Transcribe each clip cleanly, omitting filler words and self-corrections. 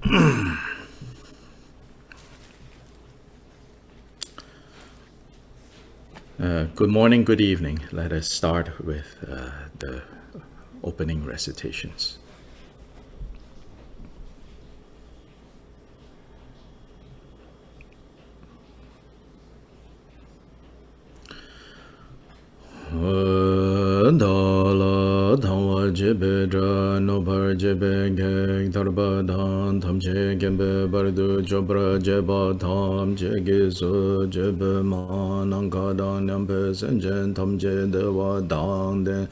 Good morning, good evening. Let us start with the opening recitations. Dala Dhamma Jebe Dra Nobhar Jebe Gek Dharba Dhan Tham Je Gembe Bardu Jobra Jeba Tham Jege Su Jebe Man Anka Dan Nyampe Senjen Tham Je Dewa Dan Den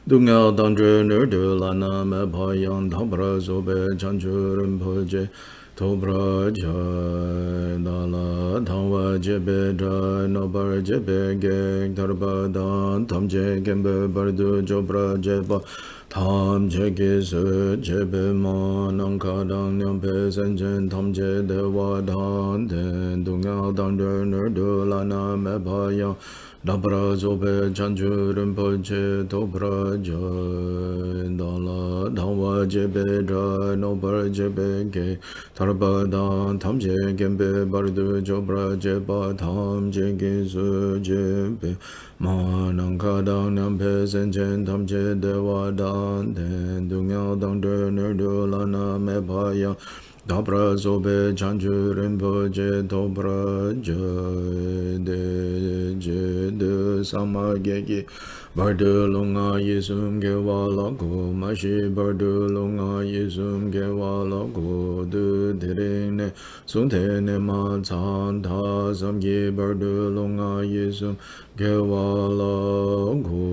Dunga Dan Dre Nerdu Lana Me Bhayan Dhabra Zobe Chanchu Rinpo Je Tobra Jai Dala Dhamma Jebe Dra Nobar Jebe Gek Dharba Dan Tham Je Gembe Bardu Jobra Jeba Tham Jege Su Jebe Man Anka Dan Nyampe Senjen Tham Je Dewa Dan Den Dunga Dan Dre Nerdu Lana Me Bhayan Dabra Zobe Chanchu Rinpo Je Tobra Jai Dala Dhamma Jebe Dra Nobar Jebe Gek Dharba Dan Tham Je Gembe Bardu Jobra Jeba Tham Jege Su Jebe Man Anka Dan Nyampe Senjen Tham Je Dewa Dan Den Dunga Dan Dre Nerdu Lana Me Bhayan Dabra Zobe Chanchu Rinpo Je Tobra Jai De Je De Sama Geki Bardu Lunga Yisum Gewa Lago Mashi Bardu Lunga Yisum Gewa Lago Du Dirine Sunte Ne Ma Tsan Ta Samgi Bardu Lunga Yisum Gewa Lago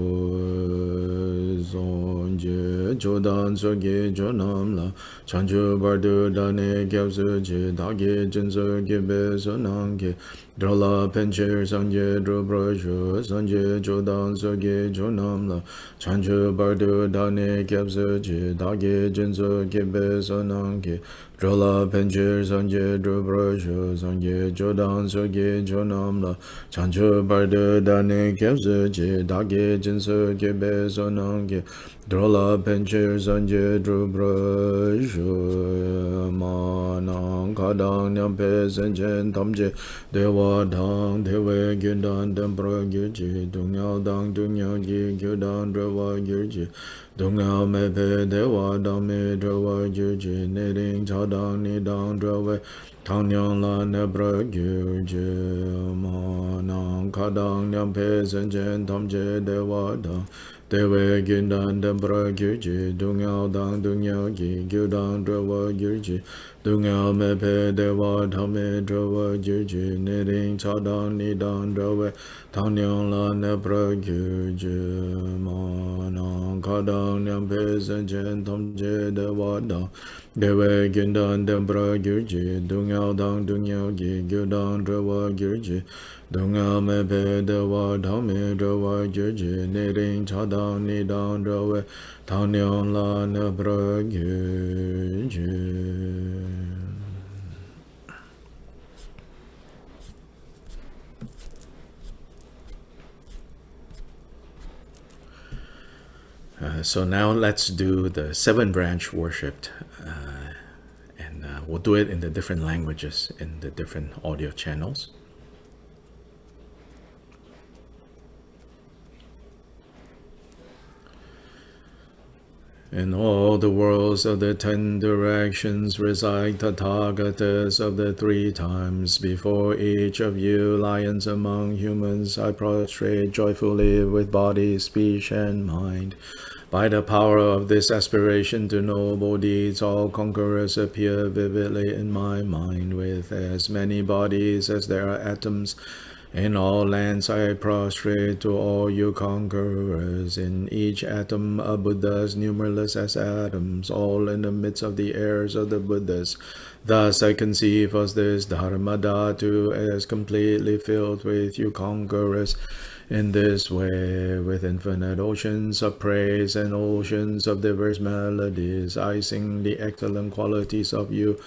Zonje Jodan Soge Jonam La Chanchu Bardu Dane Gyabsu Je Dagi Jinsu Gebe Sonange Drola Pencher Sanje Drubra Shu Sanje Jodan Soge Jonam La Chanchu Bardu Dane Gyabsu Je Dagi Jinsu Gebe Sonange Drola Pencher Sanje Drubra Shu Sanje Jodan Soge Jonam La Chanchu Bardu Dane Gyabsu Je Dagi Jinsu Gebe Sonange Drola Pencher Sanje Drubra Shu Manang Kadang Nyampe Senjen Tamje Dewa Dang Dewe Gyudan Dembra Gyurji Dungyao Dang Dungyao Gi Gyudan Drawa Gyurji Dungyao Mepe Dewa Dang Me Drawa Gyurji Niding Chadang Nidang Drawe Tangyang La Nebra Gyurji Manang Kadang Nyampe Senjen Tamje Dewa Dang Dewe Gyudan Dembra Gyurji Dungyao Dang Dungyao Gi Gyudan Drawa Gyurji Dungyao Mepe Dewa Dhame Drawa Gyurji Niding Chadang Nidang Drawe Tangyang La Nebra Gyurji Manang Kadang Nyampe Senjen Tamje Dewa Dang Dewe Gyudan Dembra Gyurji Dungyao Dang Dungyao Gi Gyudan Drawa Gyurji Dunga Mepe Dewa Dhame Drawa Gyurji Niding Chadang Nidang Drawe Tangyang La Nebra Gyurji. So now let's do the 7 branch worship, and we'll do it in the different languages in the different audio channels. In all the worlds of the 10 directions reside Tathagatas of the 3 times. Before each of you, lions among humans, I prostrate joyfully with body, speech, and mind. By the power of this aspiration to noble deeds, all conquerors appear vividly in my mind, with as many bodies as there are atoms. In all lands I prostrate to all you conquerors. In each atom a Buddha as numberless as atoms, all in the midst of the heirs of the Buddhas. Thus I conceive of this Dharmadhatu as completely filled with you conquerors. In this way, with infinite oceans of praise and oceans of diverse melodies, I sing the excellent qualities of you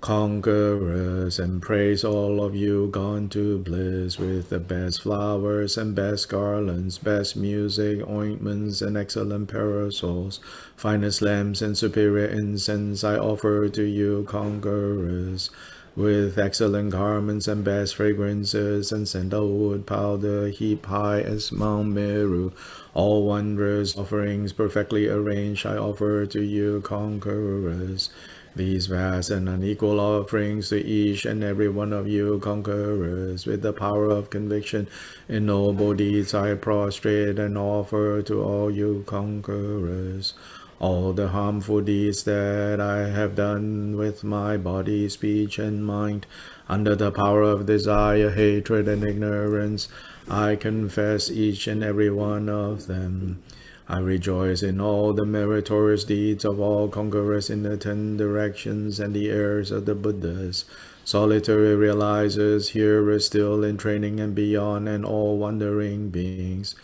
conquerors, and praise all of you gone to bliss with the best flowers and best garlands, best music, ointments, and excellent parasols, finest lamps and superior incense I offer to you, conquerors, with excellent garments and best fragrances and sandalwood powder heap high as Mount Meru. All wondrous offerings perfectly arranged I offer to you, conquerors. These vast and unequal offerings to each and every one of you, conquerors, with the power of conviction in noble deeds I prostrate and offer to all you, conquerors. All the harmful deeds that I have done with my body, speech, and mind, under the power of desire, hatred, and ignorance, I confess each and every one of them. I rejoice in all the meritorious deeds of all conquerors in the 10 directions and the heirs of the Buddhas, solitary realizers, hearers still in training and beyond, and all wandering beings.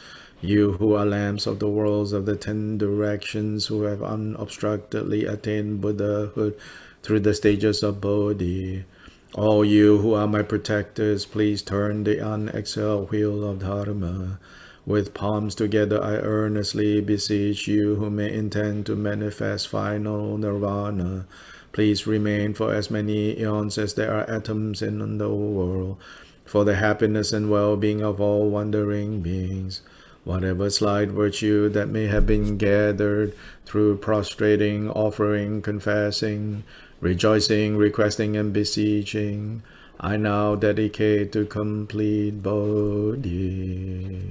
You who are lamps of the worlds of the 10 directions, who have unobstructedly attained Buddhahood through the stages of Bodhi. All you who are my protectors, please turn the unexhaled wheel of Dharma. With palms together I earnestly beseech you who may intend to manifest final nirvana. Please remain for as many eons as there are atoms in the world, for the happiness and well-being of all wandering beings. Whatever slight virtue that may have been gathered through prostrating, offering, confessing, rejoicing, requesting, and beseeching, I now dedicate to complete Bodhi.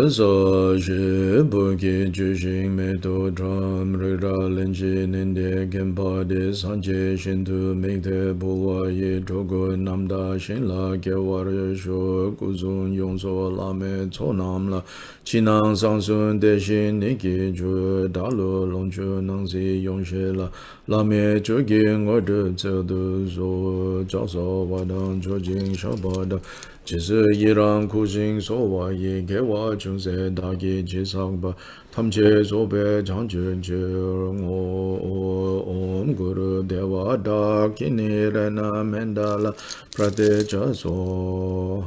So she buki jushin me to drum rira lenji ninde genpa de sanje shintu mekte bulwa ye chogo namda shin la ke war sho kuzun yongso la me cho nam la chinang sangsun de shin niki ju dalu longchu nangsi yongshe la me chogi ngode tse du so jaso wadang chojing shabada jizi yirang kuzing sowa ye gewa chungse dagi jisakba tamche sobe chanchun che om guru dewa da kini rena mendala prate cha so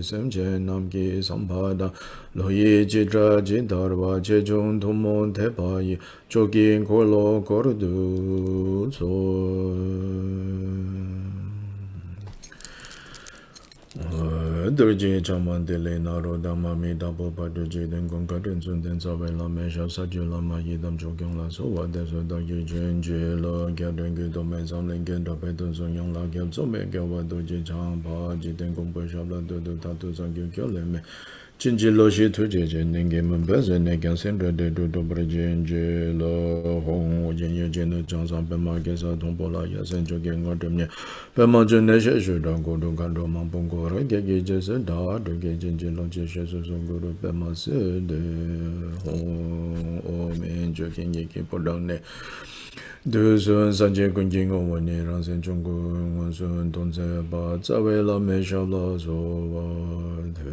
semche namki sampada loyi jidra jidarwa chechung tumon tepayi choki kolo kordu so Durji chaman dele naro dama mi dabo padu jiden gong karin sun den sawe la me sha sa ju la ma yi dam chokyong la so wa de so da yu jen je la kya den gu do me sam len gen da pe dun sun yang la kya so me kya wa durji chang pa jiden gong pa sha la du du ta tu sang kyu kyo le me chin ji lo shi tu je je nen ge mun be ze ne kya sen de du do bre jen je lo hong wo jen ye jen no chang sang pe ma ge sa thong po la ya sen cho ge ngor de me pe ma ju ne she shu dang go du kan do ma pong go re ge ge je se da do ge jen je lo je she su su go ru pe ma se de hong o men jo ken ye ke po dang ne du sun san je kun jing go wo ne rang sen chung gu won sun don ze ba za wei la me sha la so wa de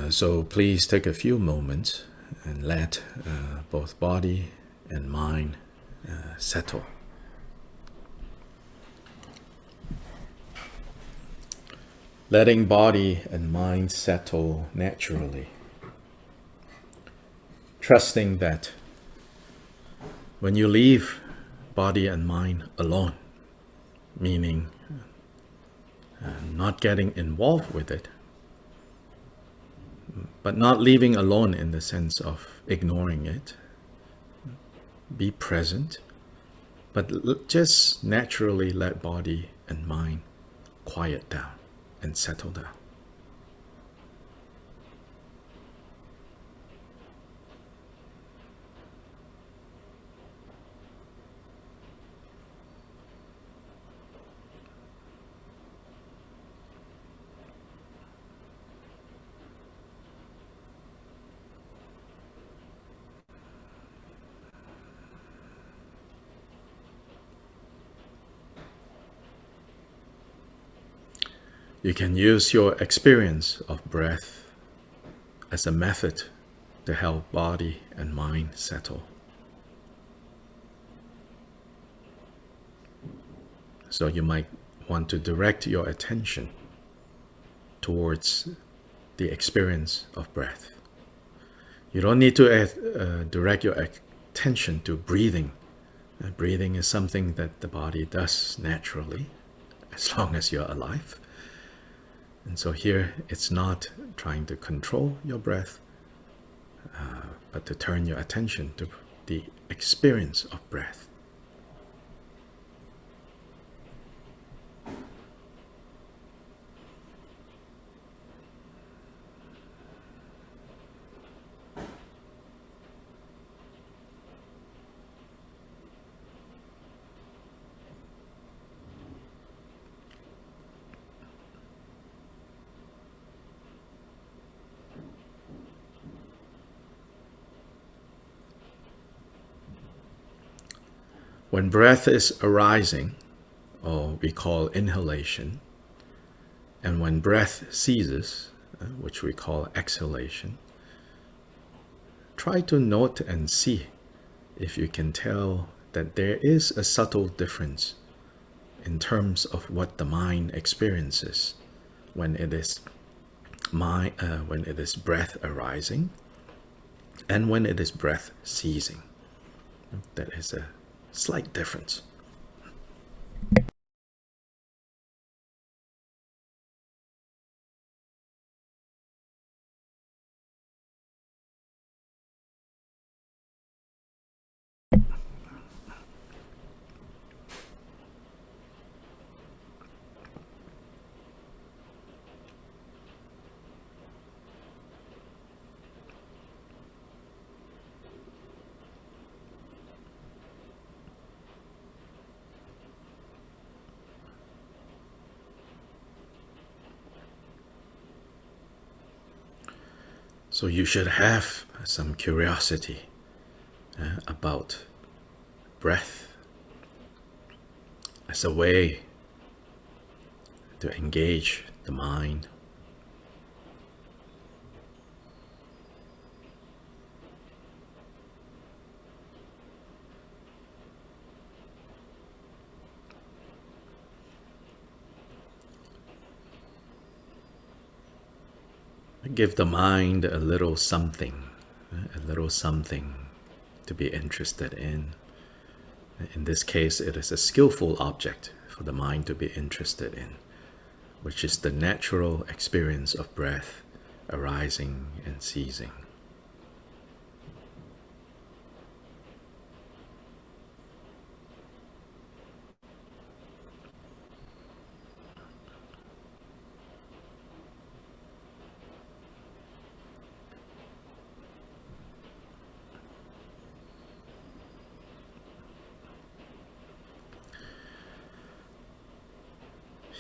So please take a few moments and let both body and mind settle. Letting body and mind settle naturally. Trusting that when you leave body and mind alone, meaning not getting involved with it, but not leaving alone in the sense of ignoring it. Be present, but just naturally let body and mind quiet down and settle down. You can use your experience of breath as a method to help body and mind settle. So you might want to direct your attention towards the experience of breath. You don't need to direct your attention to breathing. Breathing is something that the body does naturally, as long as you're alive. And so here, it's not trying to control your breath, but to turn your attention to the experience of breath. When breath is arising, or we call inhalation, and when breath ceases, which we call exhalation, try to note and see if you can tell that there is a subtle difference in terms of what the mind experiences when it is breath arising and when it is breath ceasing. That is a slight difference. So you should have some curiosity about breath as a way to engage the mind. Give the mind a little something to be interested in. In this case, it is a skillful object for the mind to be interested in, which is the natural experience of breath arising and ceasing.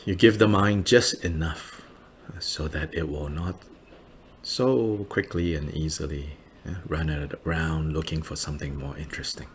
You give the mind just enough so that it will not so quickly and easily run around looking for something more interesting.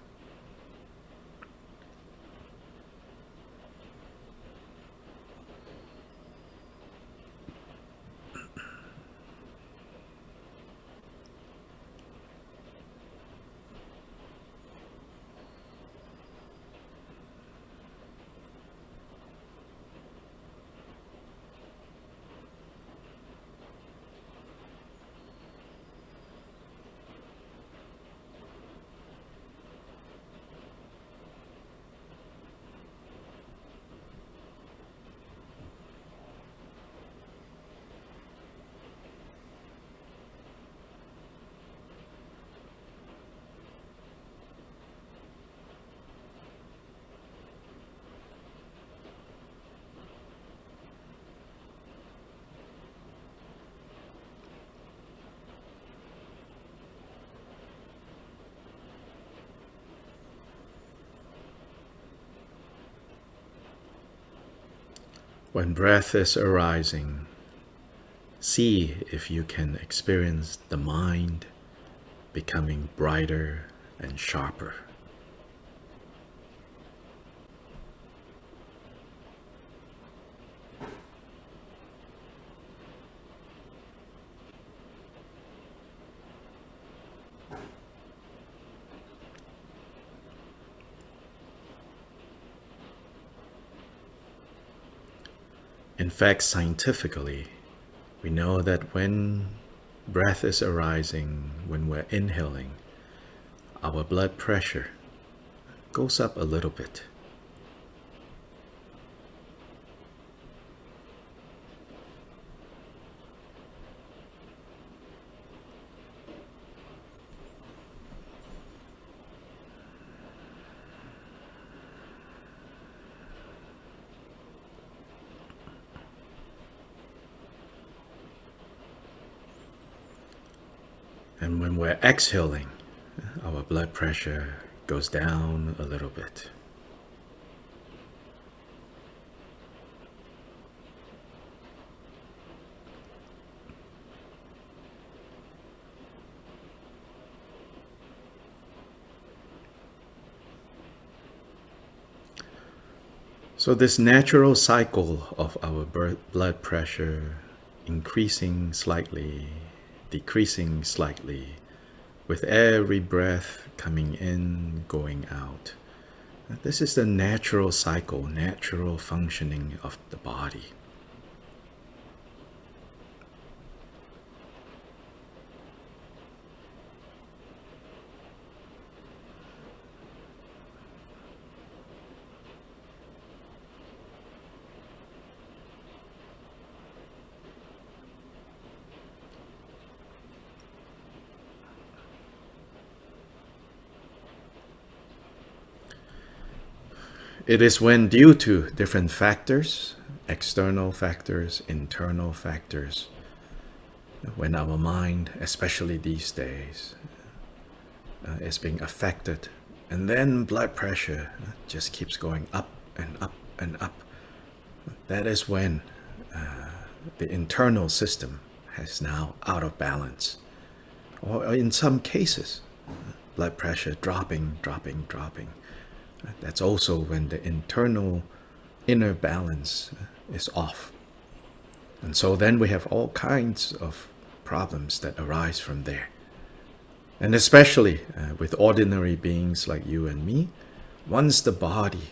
When breath is arising, see if you can experience the mind becoming brighter and sharper. In fact, scientifically, we know that when breath is arising, when we're inhaling, our blood pressure goes up a little bit. And when we're exhaling, our blood pressure goes down a little bit. So this natural cycle of our blood pressure increasing slightly, decreasing slightly, with every breath coming in, going out. This is the natural cycle, natural functioning of the body. It is when, due to different factors, external factors, internal factors, when our mind, especially these days, is being affected, and then blood pressure just keeps going up and up and up. That is when the internal system is now out of balance. Or in some cases, blood pressure dropping. That's also when the internal inner balance is off. And so then we have all kinds of problems that arise from there. And especially with ordinary beings like you and me, once the body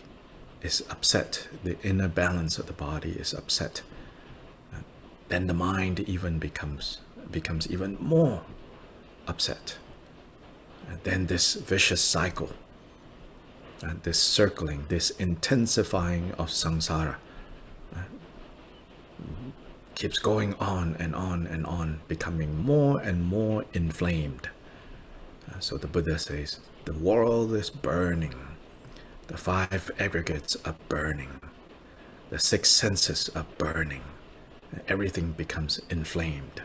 is upset, the inner balance of the body is upset, then the mind even becomes even more upset. And then this vicious cycle, this circling, this intensifying of samsara keeps going on and on and on, becoming more and more inflamed. So the Buddha says, the world is burning, the 5 aggregates are burning, the 6 senses are burning, everything becomes inflamed.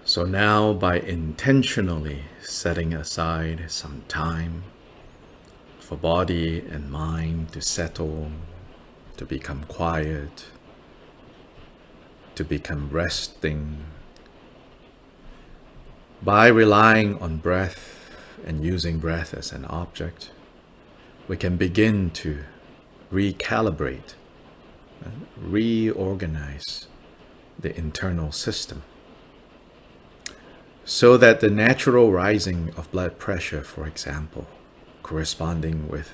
So now, by intentionally setting aside some time for body and mind to settle, to become quiet, to become resting, by relying on breath and using breath as an object, we can begin to recalibrate reorganize the internal system so that the natural rising of blood pressure, for example, corresponding with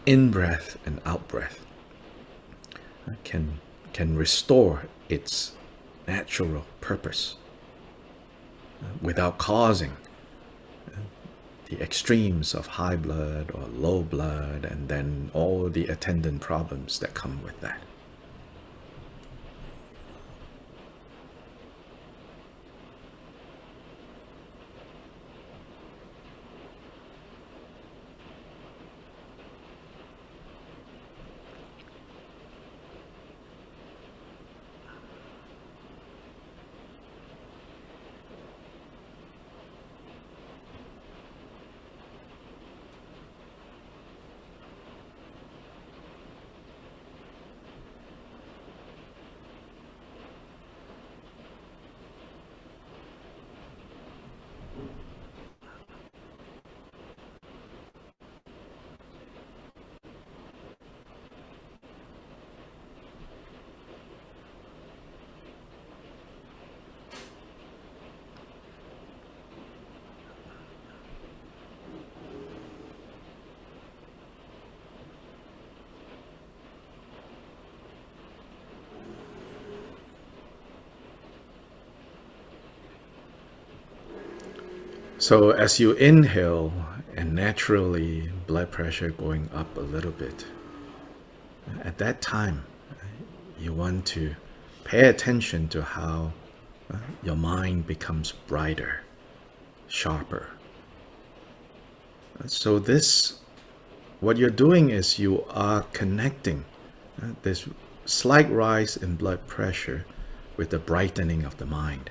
in-breath and out-breath, can restore its natural purpose without causing the extremes of high blood or low blood and then all the attendant problems that come with that. So as you inhale and naturally blood pressure going up a little bit, at that time you want to pay attention to how your mind becomes brighter, sharper. So what you're doing is you are connecting this slight rise in blood pressure with the brightening of the mind.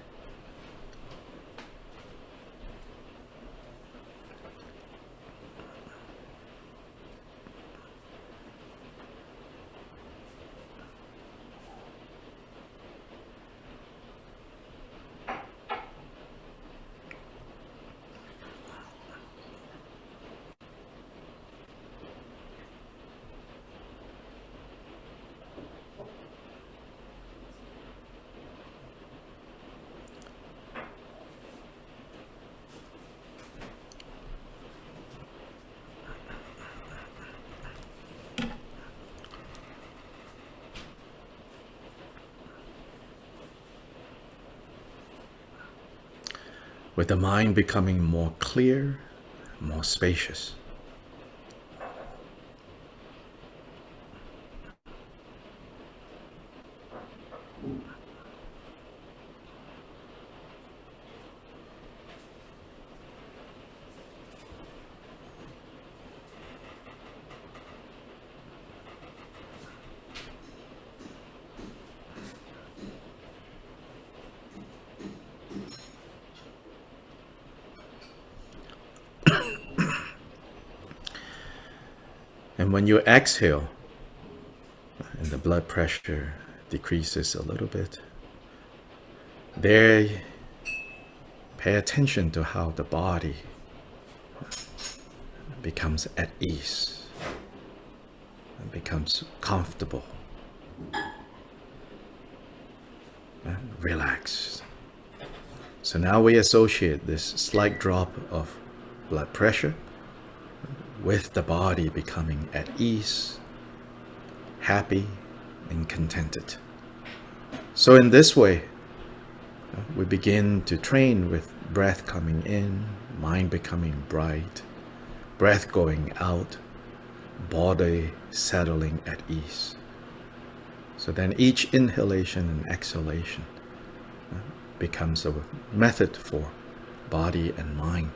With the mind becoming more clear, more spacious. And when you exhale, and the blood pressure decreases a little bit, there, pay attention to how the body becomes at ease, and becomes comfortable, and relaxed. So now we associate this slight drop of blood pressure with the body becoming at ease, happy, and contented. So in this way, we begin to train with breath coming in, mind becoming bright, breath going out, body settling at ease. So then each inhalation and exhalation becomes a method for body and mind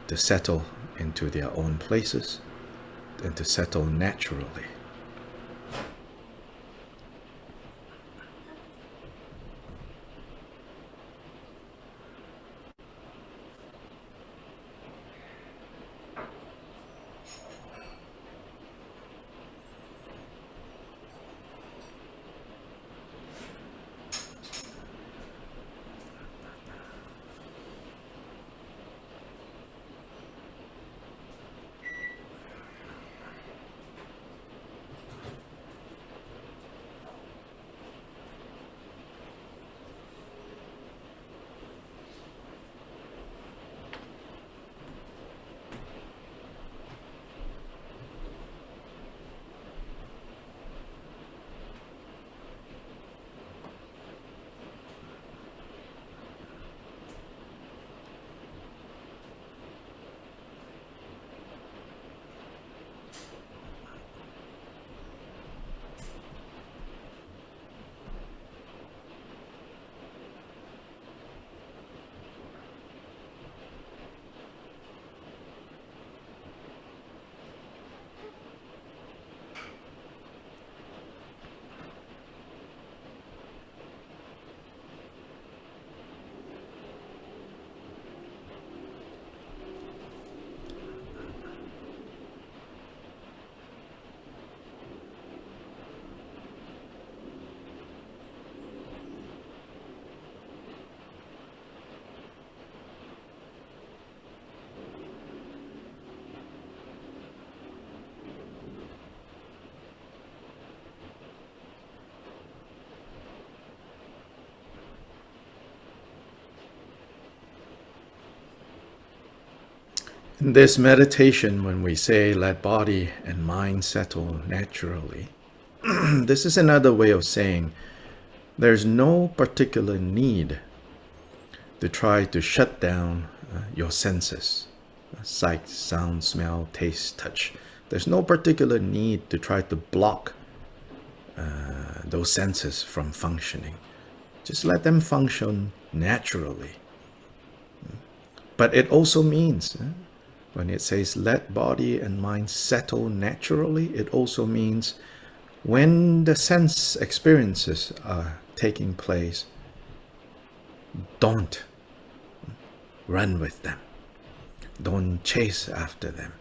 to settle into their own places and to settle naturally. In this meditation, when we say let body and mind settle naturally, this is another way of saying there's no particular need to try to shut down your senses, sight, sound, smell, taste, touch. There's no particular need to try to block those senses from functioning. Just let them function naturally. But it also means, when it says let body and mind settle naturally, it also means when the sense experiences are taking place, don't run with them. Don't chase after them.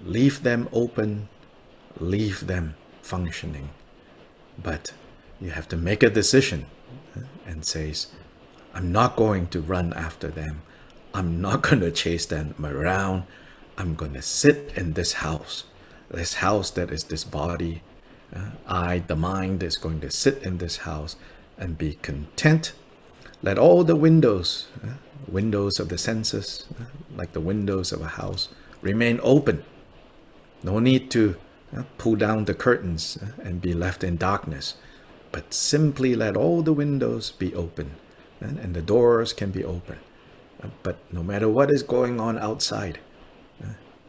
Leave them open, leave them functioning. But you have to make a decision and says, I'm not going to run after them. I'm not going to chase them around. I'm going to sit in this house that is this body. The mind is going to sit in this house and be content. Let all the windows of the senses, like the windows of a house, remain open. No need to pull down the curtains and be left in darkness, but simply let all the windows be open and the doors can be open. But no matter what is going on outside,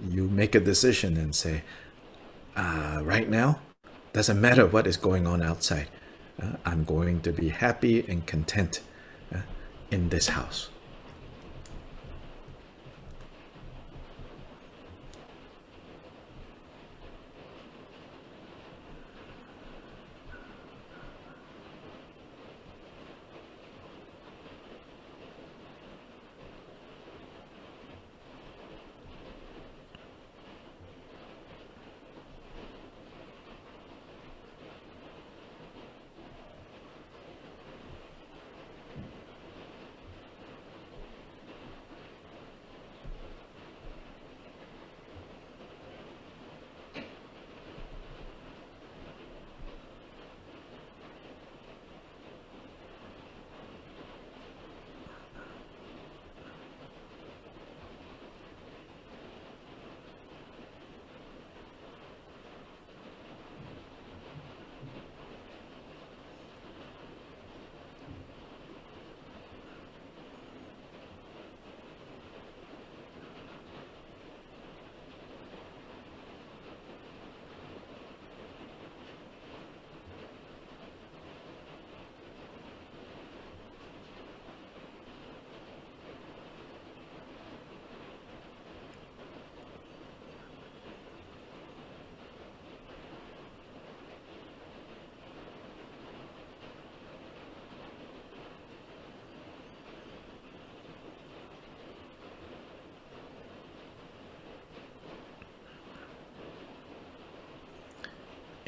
you make a decision and say, right now, doesn't matter what is going on outside. I'm going to be happy and content in this house.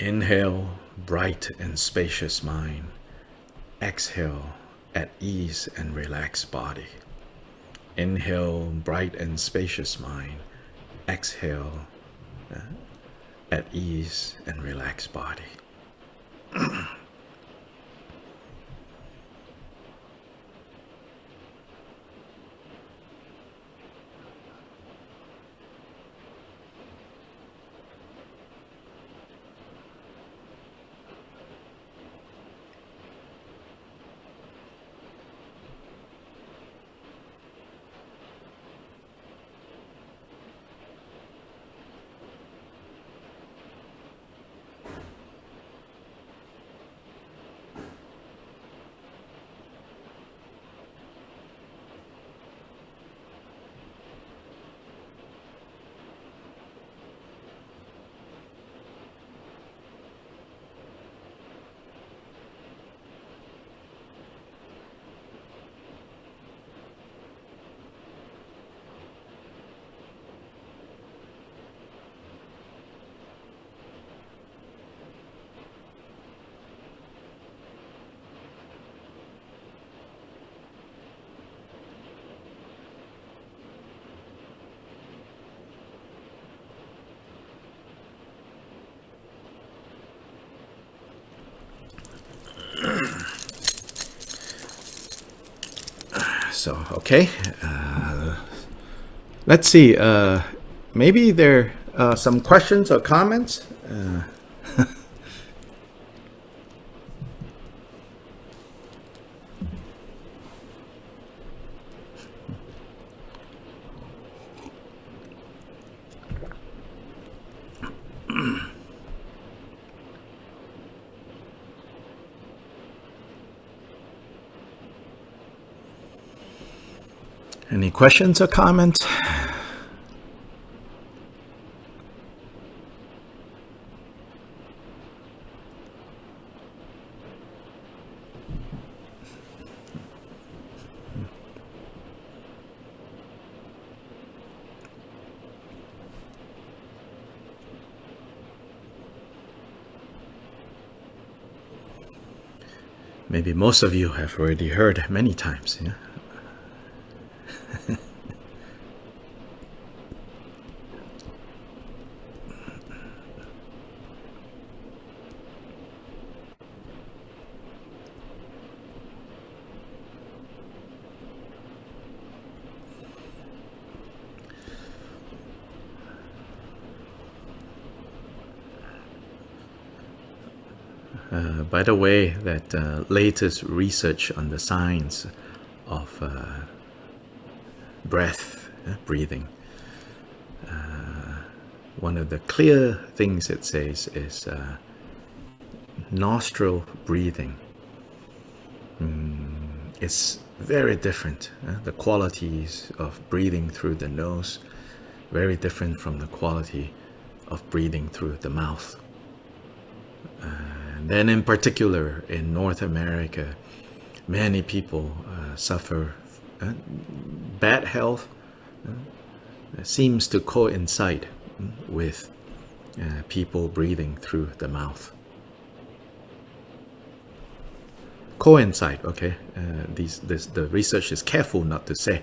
Inhale, bright and spacious mind. Exhale, at ease and relaxed body. Inhale, bright and spacious mind. Exhale, at ease and relaxed body. So, okay, Let's see. Maybe there are some questions or comments. Any questions or comments? Maybe most of you have already heard many times. Yeah? By the way, that latest research on the science of breath, breathing, one of the clear things it says is nostril breathing is very different. The qualities of breathing through the nose, very different from the quality of breathing through the mouth. And then in particular in North America, many people suffer bad health. Seems to coincide with people breathing through the mouth. Coincide, okay? The research is careful not to say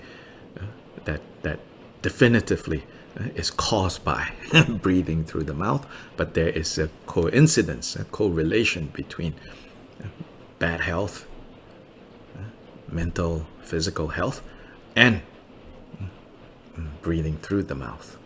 that definitively is caused by breathing through the mouth, but there is a coincidence, a correlation between bad health, mental, physical health, and breathing through the mouth.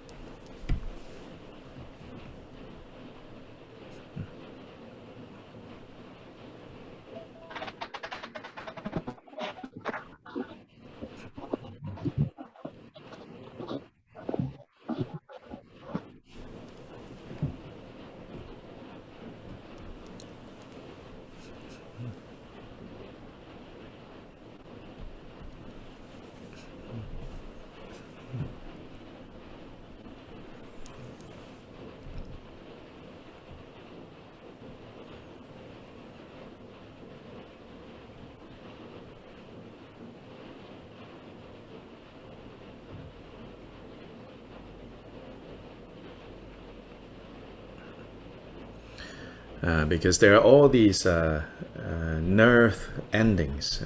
Because there are all these nerve endings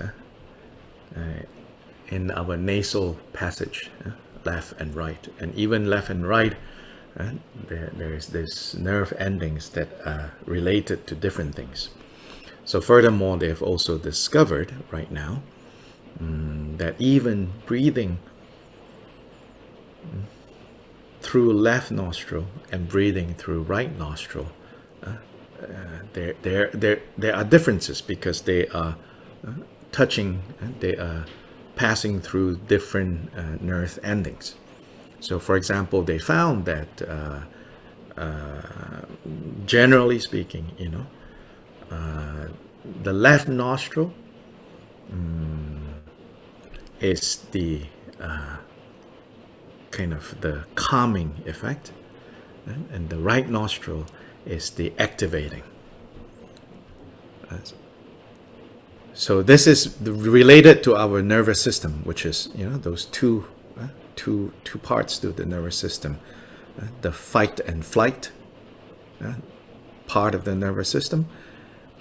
in our nasal passage, left and right, and even left and right, there's this nerve endings that are related to different things. So furthermore, they've also discovered right now that even breathing through left nostril and breathing through right nostril, there are differences because they are touching, they are passing through different nerve endings. So for example, they found that generally speaking, the left nostril is the kind of the calming effect, and the right nostril is the activating. So this is related to our nervous system, which is those two parts to the nervous system, the fight and flight part of the nervous system,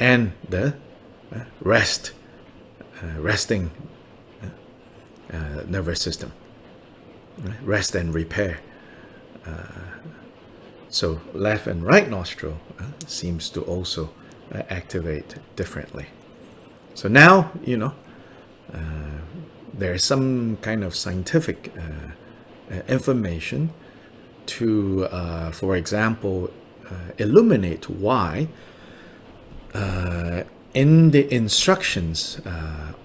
and the resting nervous system, rest and repair. So left and right nostril seems to also activate differently. So now, there is some kind of scientific information to, for example, illuminate why in the instructions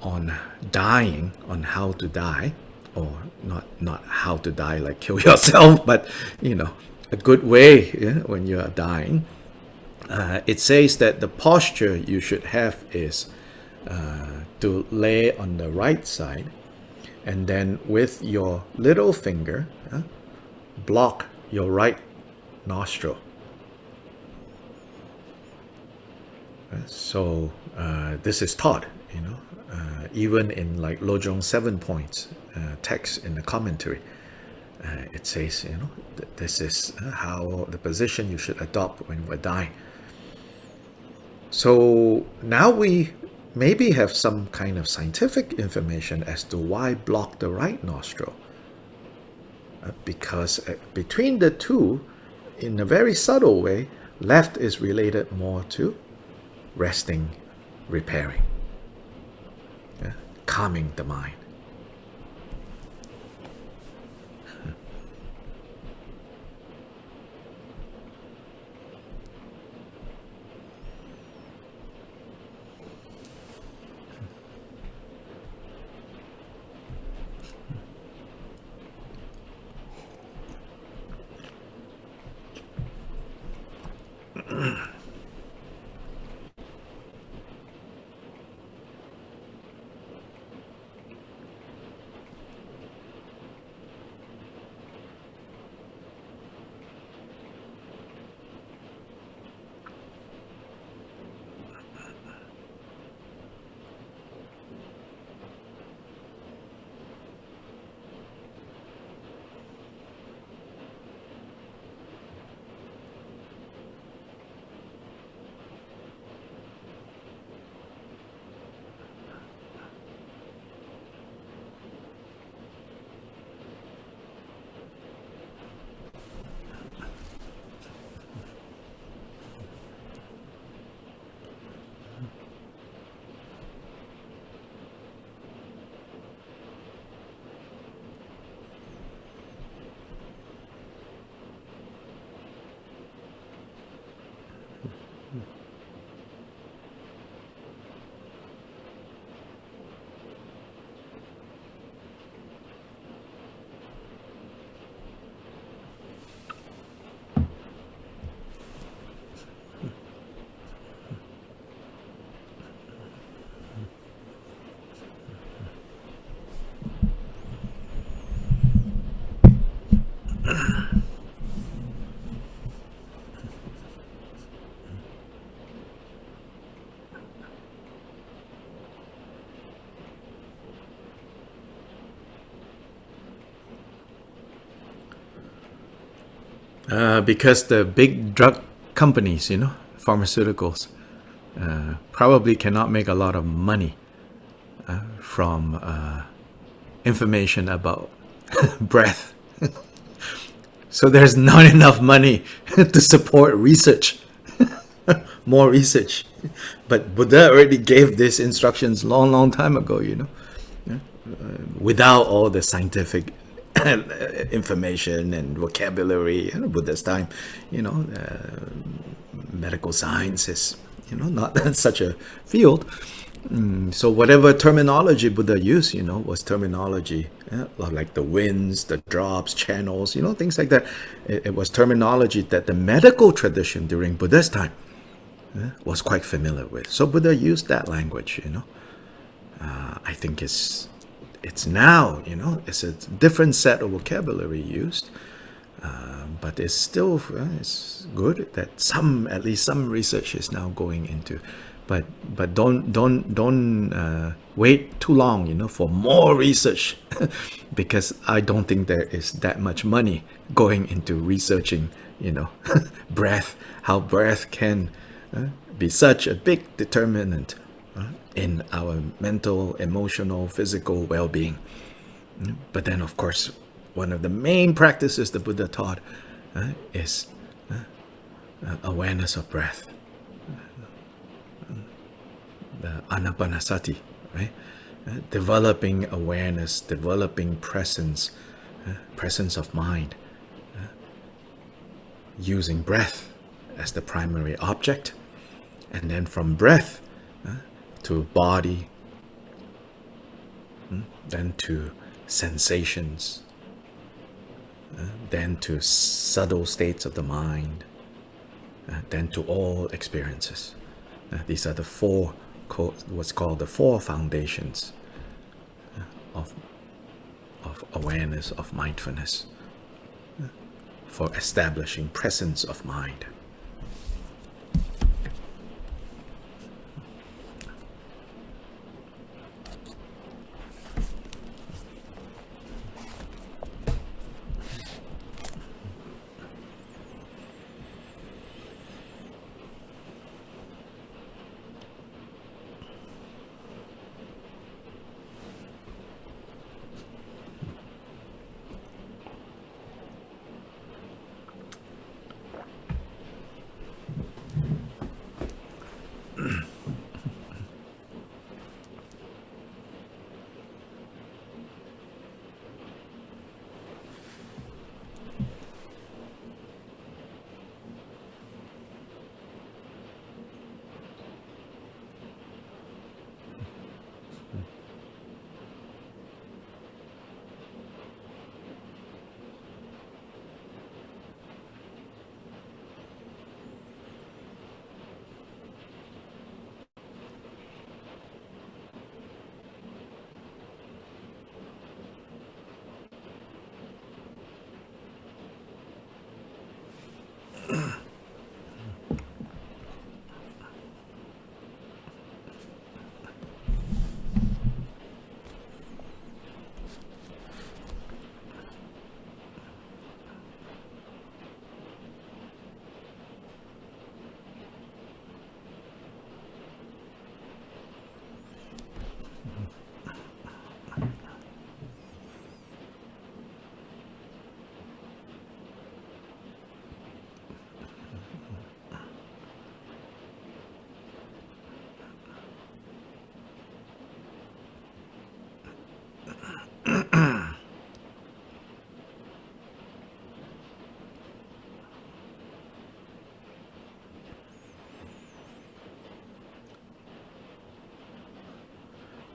on dying, on how to die, or not how to die like kill yourself, but a good way, when you are dying, it says that the posture you should have is to lay on the right side, and then with your little finger block your right nostril. So this is taught, even in like Lojong 7 points text in the commentary. It says, this is how the position you should adopt when we're dying. So now we maybe have some kind of scientific information as to why block the right nostril. Because between the two, in a very subtle way, left is related more to resting, repairing, calming the mind. Because the big drug companies, pharmaceuticals, probably cannot make a lot of money from information about breath. So there's not enough money to support research, more research. But Buddha already gave these instructions long time ago, without all the scientific information and vocabulary in Buddha's time. Medical science is not such a field. So whatever terminology Buddha used, was terminology like the winds, the drops, channels, things like that. It was terminology that the medical tradition during Buddha's time was quite familiar with. So Buddha used that language. I think it's now, it's a different set of vocabulary used, but it's still it's good that at least some research is now going into. But don't wait too long, for more research, because I don't think there is that much money going into researching, breath, how breath can be such a big determinant in our mental, emotional, physical well-being. But then, of course, one of the main practices the Buddha taught is awareness of breath. The anapanasati, right? Developing awareness, developing presence presence of mind, using breath as the primary object, and then from breath to body, then to sensations, then to subtle states of the mind, then to all experiences. These are the four, what's called the four foundations of awareness, of mindfulness, for establishing presence of mind.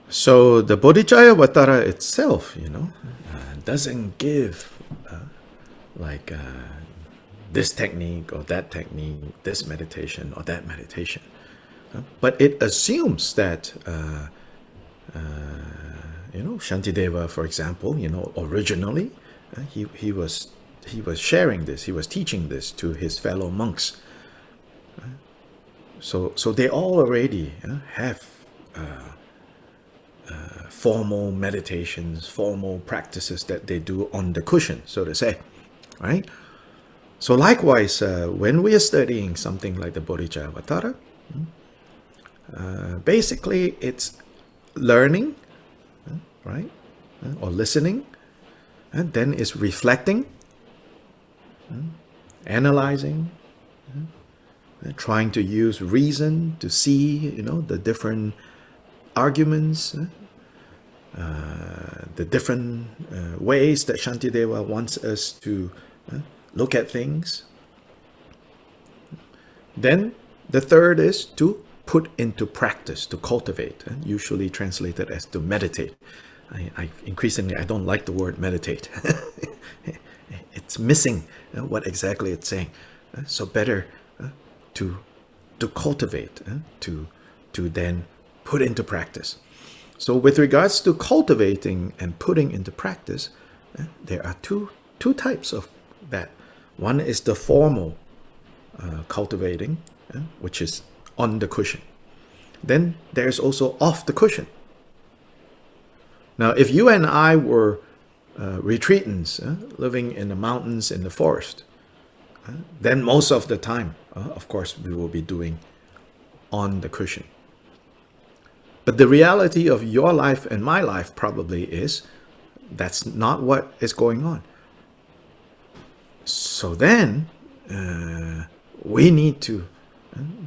So the Bodhicaryavatara itself, doesn't give this technique or that technique, this meditation or that meditation. But it assumes that, Shantideva, for example, originally he was sharing this, he was teaching this to his fellow monks. So they all already have formal meditations, formal practices that they do on the cushion, so to say, right? So likewise, when we are studying something like the Bodhicaryavatara, basically it's learning, right, or listening, and then it's reflecting, analyzing, trying to use reason to see, the different arguments, the different ways that Shantideva wants us to look at things. Then the third is to put into practice, to cultivate, usually translated as to meditate. Increasingly, I don't like the word meditate. It's missing what exactly it's saying. So better to cultivate, to then put into practice. So with regards to cultivating and putting into practice, there are two types of that. One is the formal cultivating, which is on the cushion. Then there's also off the cushion. Now, if you and I were retreatants, living in the mountains, in the forest, then most of the time, of course, we will be doing on the cushion. But the reality of your life and my life probably is that's not what is going on. So then we need to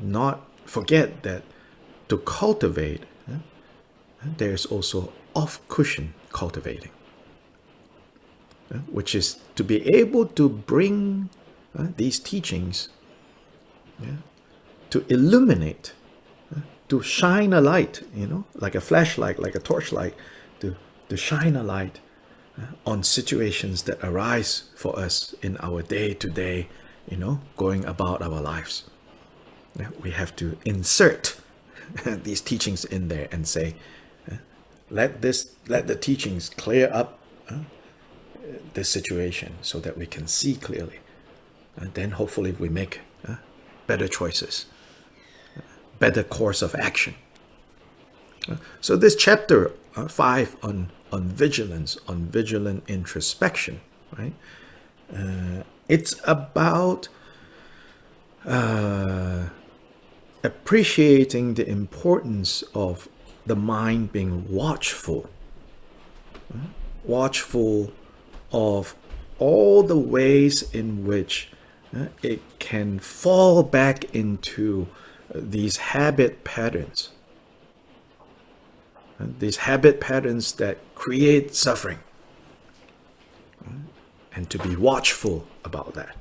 not forget that to cultivate, there's also off-cushion cultivating. which is to be able to bring these teachings, to illuminate, to shine a light, like a flashlight, like a torchlight, to shine a light on situations that arise for us in our day-to-day, going about our lives. We have to insert these teachings in there and say, let the teachings clear up this situation so that we can see clearly. And then hopefully we make better choices, better course of action. So this chapter 5 on vigilance, on vigilant introspection, right? It's about appreciating the importance of the mind being watchful, watchful of all the ways in which it can fall back into these habit patterns. These habit patterns that create suffering. And to be watchful about that.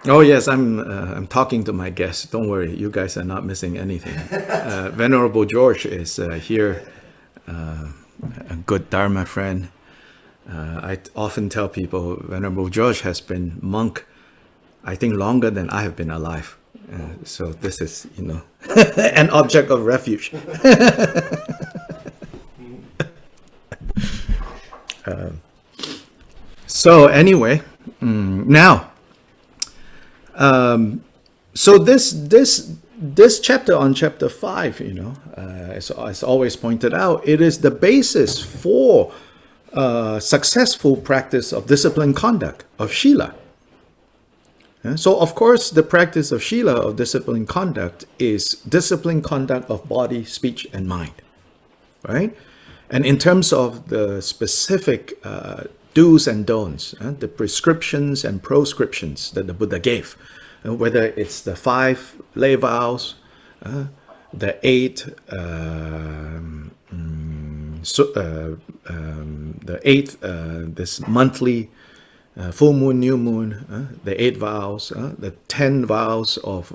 Oh yes, I'm talking to my guests. Don't worry, you guys are not missing anything. Venerable George is here, a good Dharma friend. I often tell people Venerable George has been monk, I think, longer than I have been alive. So this is, an object of refuge. So anyway, now. So this this chapter on chapter 5, you know, as always pointed out, it is the basis for successful practice of disciplined conduct, of Shila. So, of course, the practice of Shila, of disciplined conduct, is disciplined conduct of body, speech, and mind, right? And in terms of the specific do's and don'ts, the prescriptions and proscriptions that the Buddha gave, whether it's the 5 lay vows, the 8, the 8th, this monthly full moon, new moon, the 8 vows, the 10 vows of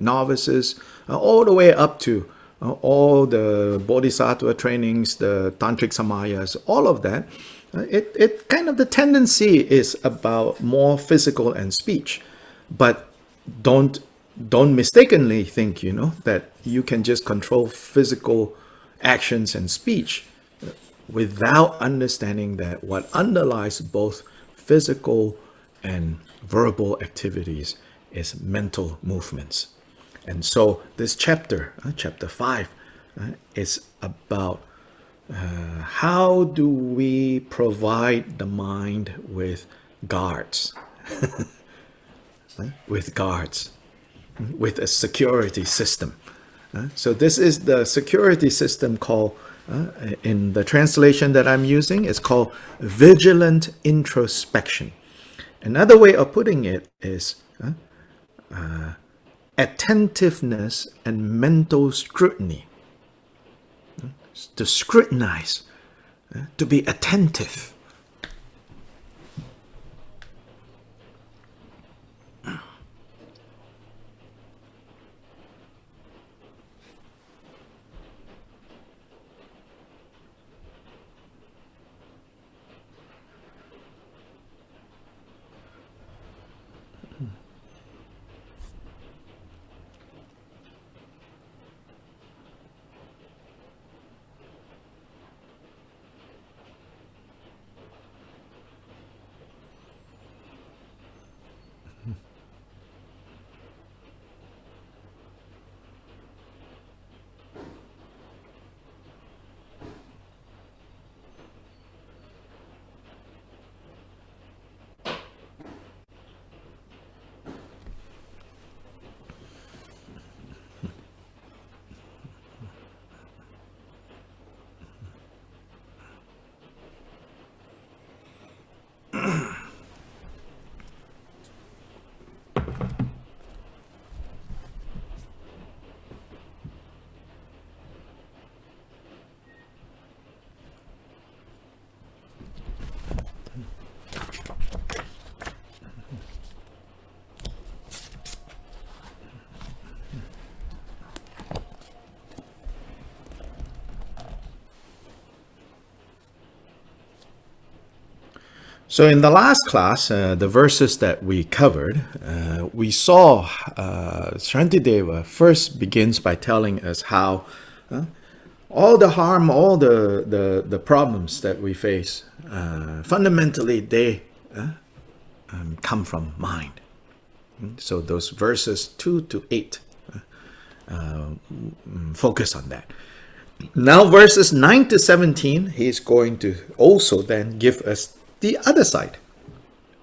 novices, all the way up to all the Bodhisattva trainings, the Tantric Samayas, all of that. It kind of, the tendency is about more physical and speech, but don't mistakenly think, you know, that you can just control physical actions and speech without understanding that what underlies both physical and verbal activities is mental movements. And so this chapter, chapter 5, is about how do we provide the mind with guards, with a security system. So this is the security system called, in the translation that I'm using, it's called vigilant introspection. Another way of putting it is attentiveness and mental scrutiny. To scrutinize, to be attentive. So in the last class, the verses that we covered, we saw Shantideva first begins by telling us how all the harm, all the problems that we face, fundamentally they come from mind. So those verses 2 to 8 focus on that. Now verses 9 to 17, he's going to also then give us the other side.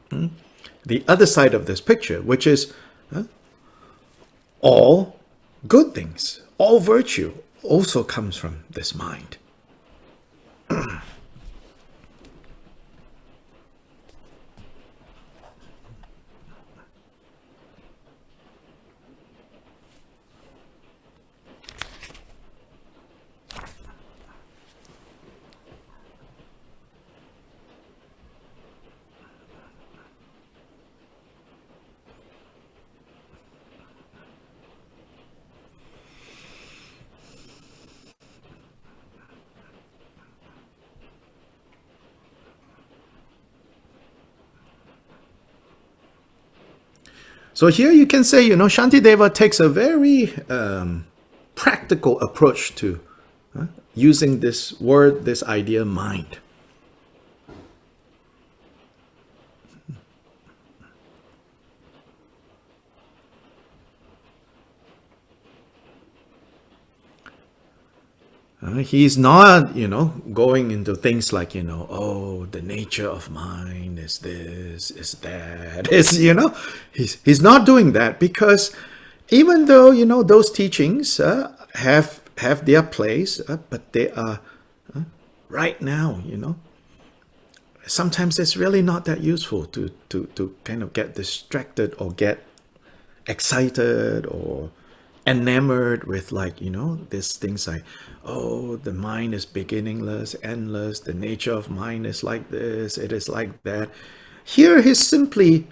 The other side of this picture, which is all good things, all virtue also comes from this mind. So here you can say, you know, Shantideva takes a very practical approach to using this word, this idea, mind. He's not, going into things like, oh, the nature of mind is this, is that, he's not doing that, because even though, those teachings have their place, but they are right now, sometimes it's really not that useful to kind of get distracted or get excited or enamored with, like, these things like, oh, the mind is beginningless, endless, the nature of mind is like this, it is like that. Here he's simply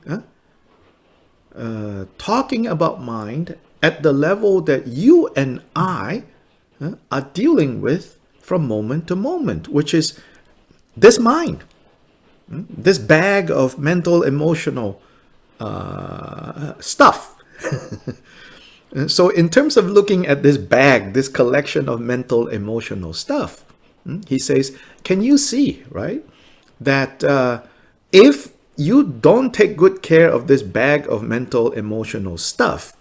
talking about mind at the level that you and I are dealing with from moment to moment, which is this mind, this bag of mental, emotional stuff. So in terms of looking at this bag, this collection of mental, emotional stuff, he says, can you see, right, that if you don't take good care of this bag of mental, emotional stuff,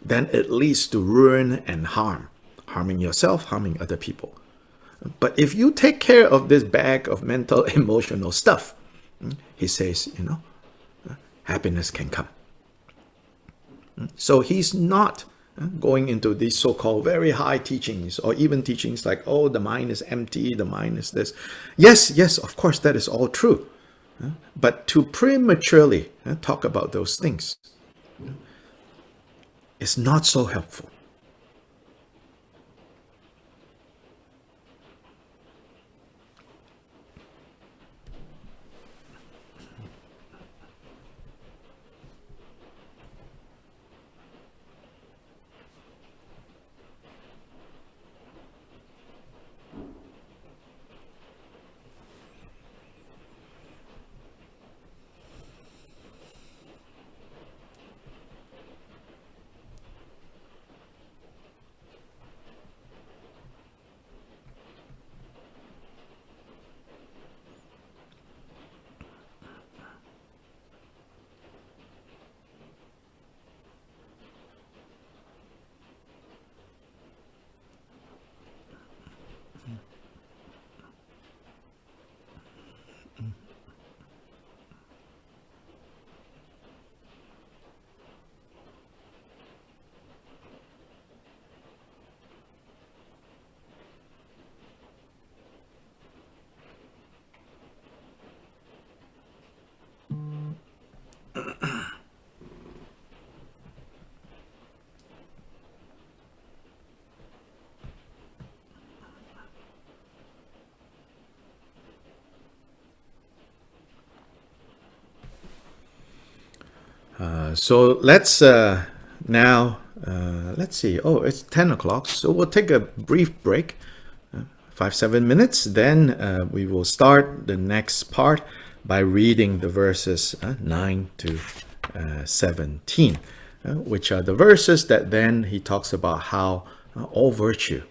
then it leads to ruin and harming yourself, harming other people. But if you take care of this bag of mental, emotional stuff, he says, happiness can come. So he's not going into these so-called very high teachings, or even teachings like, oh, the mind is empty, the mind is this. Yes, of course, that is all true. But to prematurely talk about those things is not so helpful. So let's now, let's see. Oh, it's 10 o'clock. So we'll take a brief break, 5-7 minutes. Then we will start the next part by reading the verses 9 to 17, which are the verses that then he talks about how all virtue,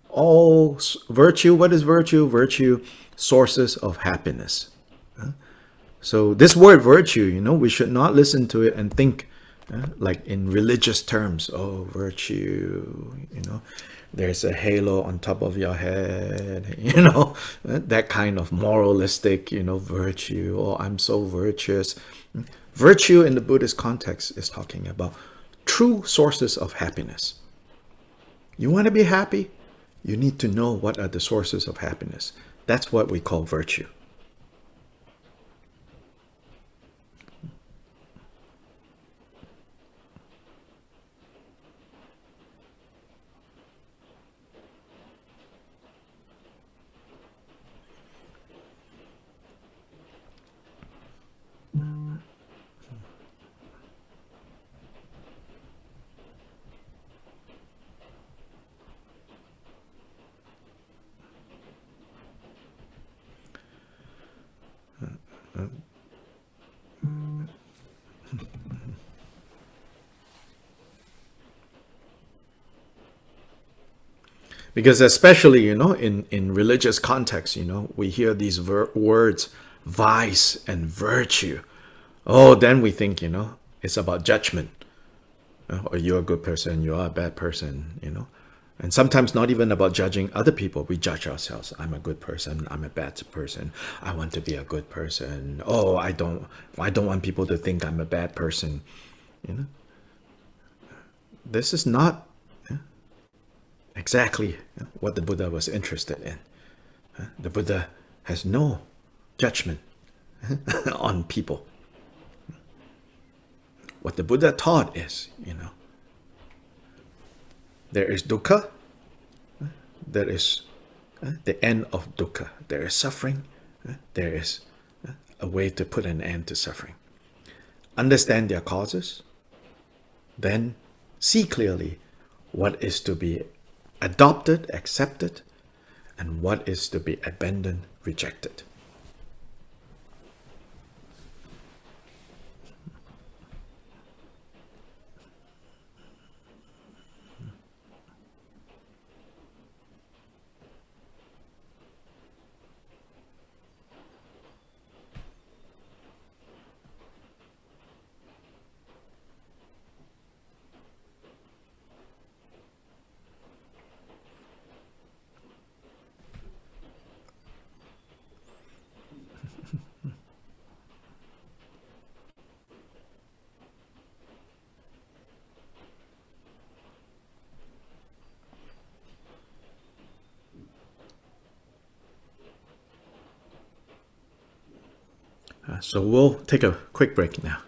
what is virtue? Virtue, sources of happiness. So this word virtue, we should not listen to it and think like in religious terms. Oh, virtue, there's a halo on top of your head, that kind of moralistic, virtue. Oh, I'm so virtuous. Virtue in the Buddhist context is talking about true sources of happiness. You want to be happy? You need to know what are the sources of happiness. That's what we call virtue. Because especially, in religious context, we hear these words, vice and virtue. Oh, then we think, it's about judgment. Or you're a good person, you are a bad person, And sometimes not even about judging other people. We judge ourselves. I'm a good person. I'm a bad person. I want to be a good person. Oh, I don't want people to think I'm a bad person. You know, this is not exactly what the Buddha was interested in. The Buddha has no judgment on people. What the Buddha taught is, there is dukkha, there is the end of dukkha. There is suffering, there is a way to put an end to suffering. Understand their causes, then see clearly what is to be adopted, accepted, and what is to be abandoned, rejected. So we'll take a quick break now.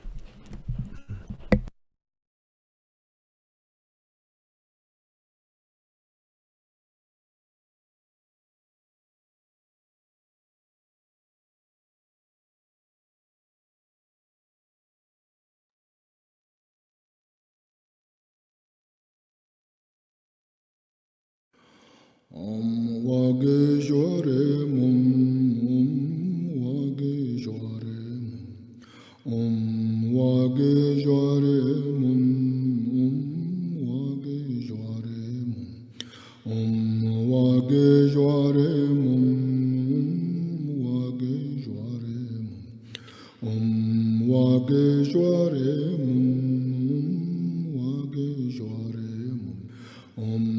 Om Wage Jore Mum Wage Jore Om Wage Jore Mum Wage Jore Om Wage Jore Mum Wage Jore Om Wage Jore Mum Wage Jore Om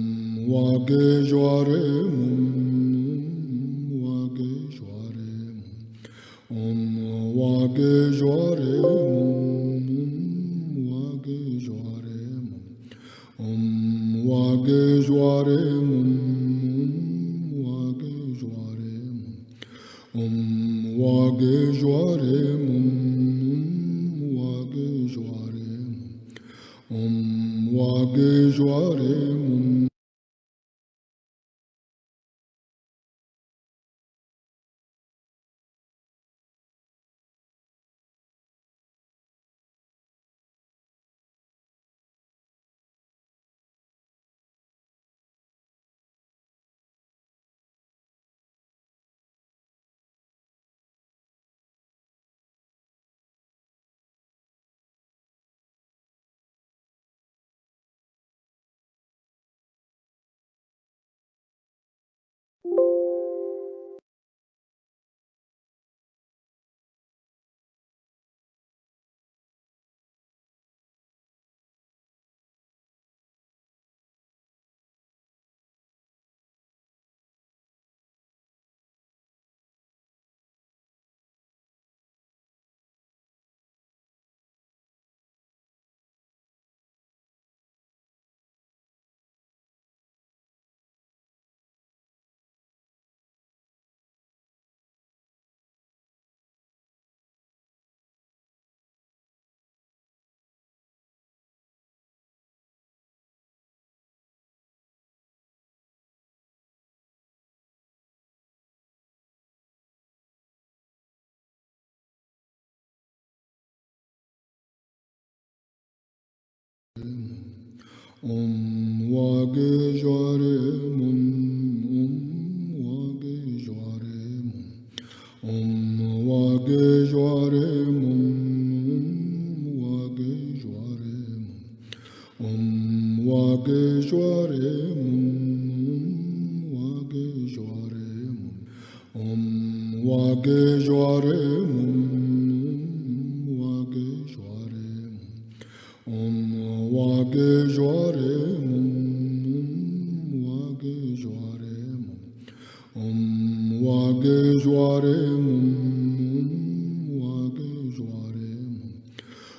Wage Jore Mum Wage Jore Om Wage Jore Mum Wage Jore Om Wage Jore Mum Wage Jore Om Wage Jore Mum Wage Jore Om Wage Jore Mum Om Wage Jore Mum Wage Jore Om Wage Jore Mum Wage Jore Om Wage Jore Mum Wage Jore Om Wage Jore Mum Wage Jore Om Wage Jore Mum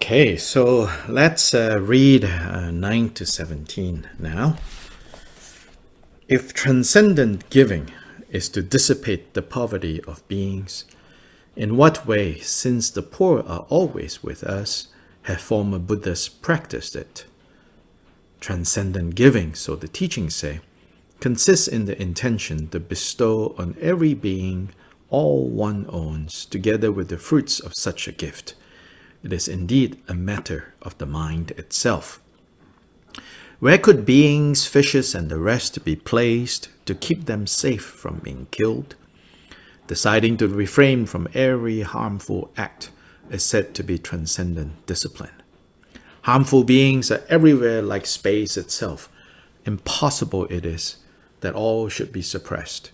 Okay, so let's read 9 to 17 now. If transcendent giving is to dissipate the poverty of beings, in what way, since the poor are always with us, have former Buddhas practiced it? Transcendent giving, so the teachings say, consists in the intention to bestow on every being all one owns, together with the fruits of such a gift. It is indeed a matter of the mind itself. Where could beings, fishes, and the rest be placed to keep them safe from being killed? Deciding to refrain from every harmful act is said to be transcendent discipline. Harmful beings are everywhere like space itself. Impossible it is that all should be suppressed.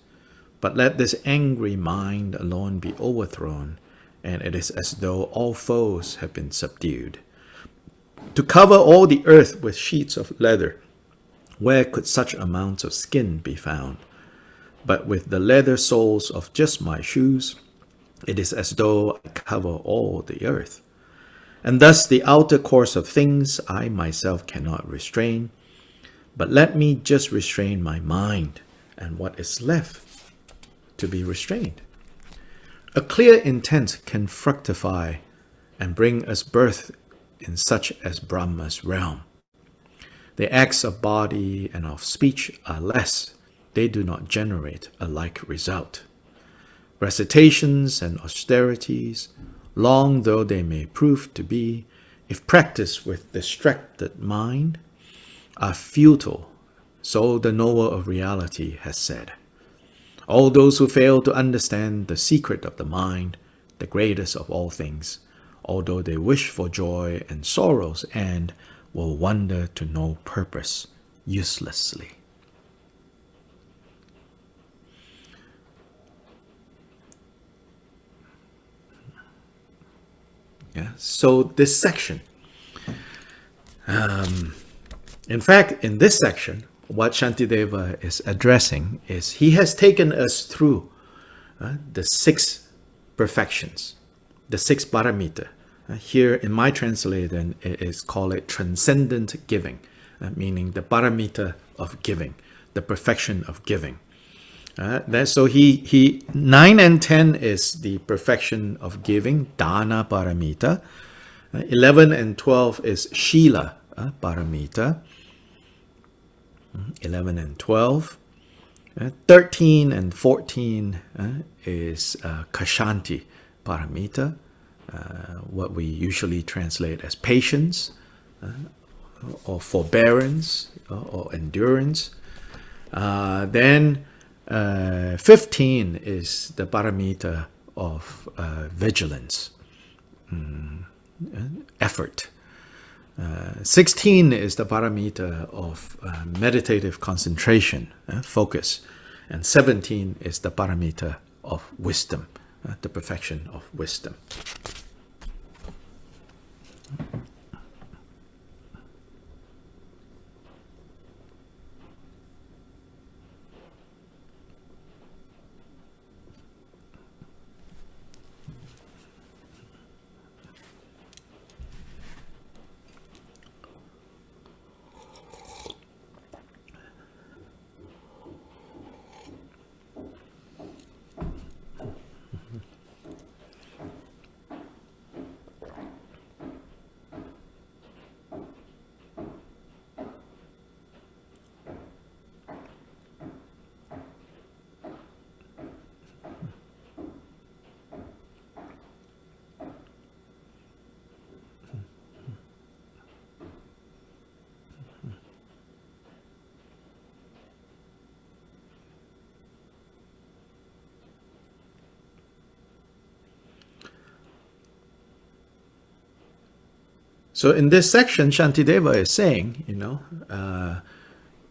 But let this angry mind alone be overthrown, and it is as though all foes have been subdued. To cover all the earth with sheets of leather, where could such amounts of skin be found? But with the leather soles of just my shoes, it is as though I cover all the earth. And thus the outer course of things I myself cannot restrain, but let me just restrain my mind, and what is left to be restrained. A clear intent can fructify and bring us birth in such as Brahma's realm. The acts of body and of speech are less. They do not generate a like result. Recitations and austerities, long though they may prove to be, if practiced with distracted mind, are futile, so the knower of reality has said. All those who fail to understand the secret of the mind, the greatest of all things, although they wish for joy and sorrow's end, will wander to no purpose uselessly. Yeah, so this section, in fact, in this section, what Shantideva is addressing is he has taken us through the 6 perfections, the 6 paramita. Here in my translation, it is called transcendent giving, meaning the paramita of giving, the perfection of giving. So he 9 and 10 is the perfection of giving, dana paramita. 11 and 12 is shila paramita. 11 and 12. 13 and 14 is kashanti paramita, what we usually translate as patience or forbearance or endurance. Then 15 is the paramita of vigilance, effort. 16 is the paramita of meditative concentration, focus. And 17 is the paramita of wisdom, the perfection of wisdom. So in this section, Shantideva is saying,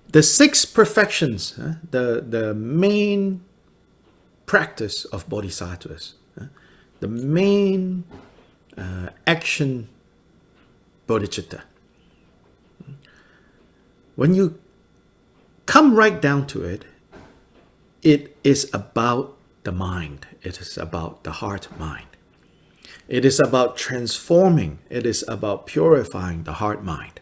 the 6 perfections, the main practice of bodhisattvas, the main action bodhicitta. When you come right down to it, it is about the mind. It is about the heart mind. It is about transforming. It is about purifying the heart mind.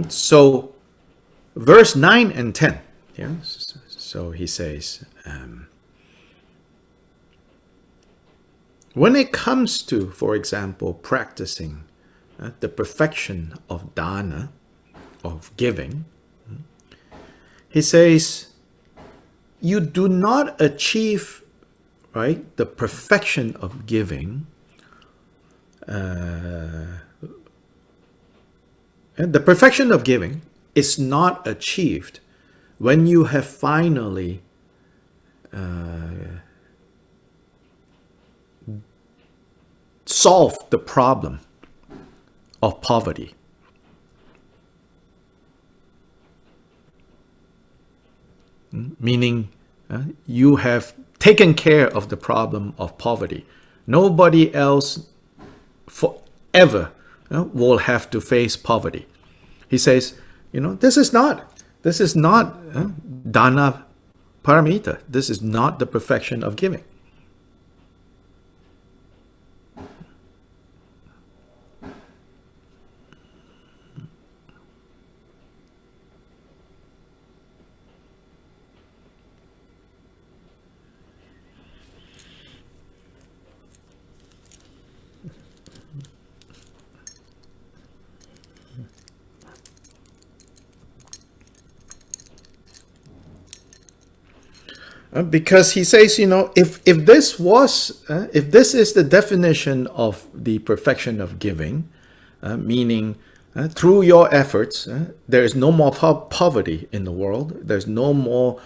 So, verse 9 and 10. Yeah? So he says, when it comes to, for example, practicing the perfection of dana, of giving, he says, you do not achieve, right, the perfection of giving. And the perfection of giving is not achieved when you have finally solved the problem of poverty. Meaning, you have taken care of the problem of poverty. Nobody else forever will have to face poverty. He says, this is not dana paramita. This is not the perfection of giving. Because he says, if this is the definition of the perfection of giving, meaning through your efforts, there is no more poverty in the world. There's no more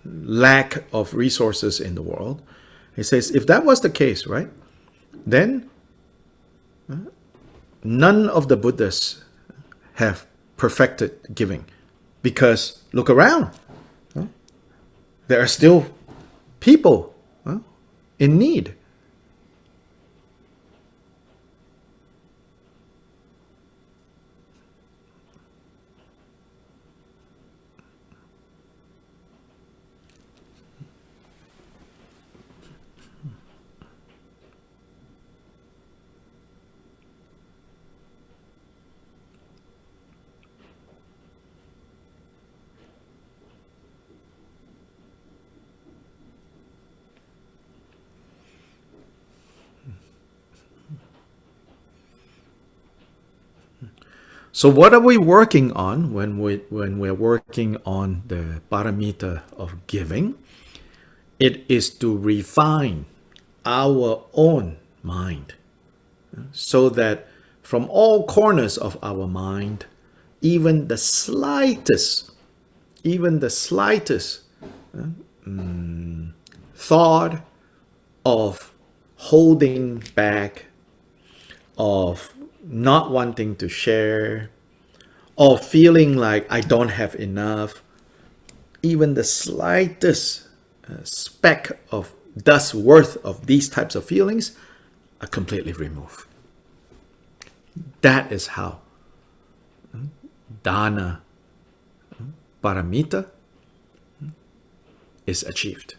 lack of resources in the world. He says, if that was the case, right, then none of the Buddhas have perfected giving. Because look around. There are still people in need. So what are we working on when we're working on the paramita of giving? It is to refine our own mind so that from all corners of our mind, even the slightest thought of holding back, of not wanting to share, or feeling like I don't have enough, even the slightest speck of dust worth of these types of feelings are completely removed. That is how dana paramita is achieved.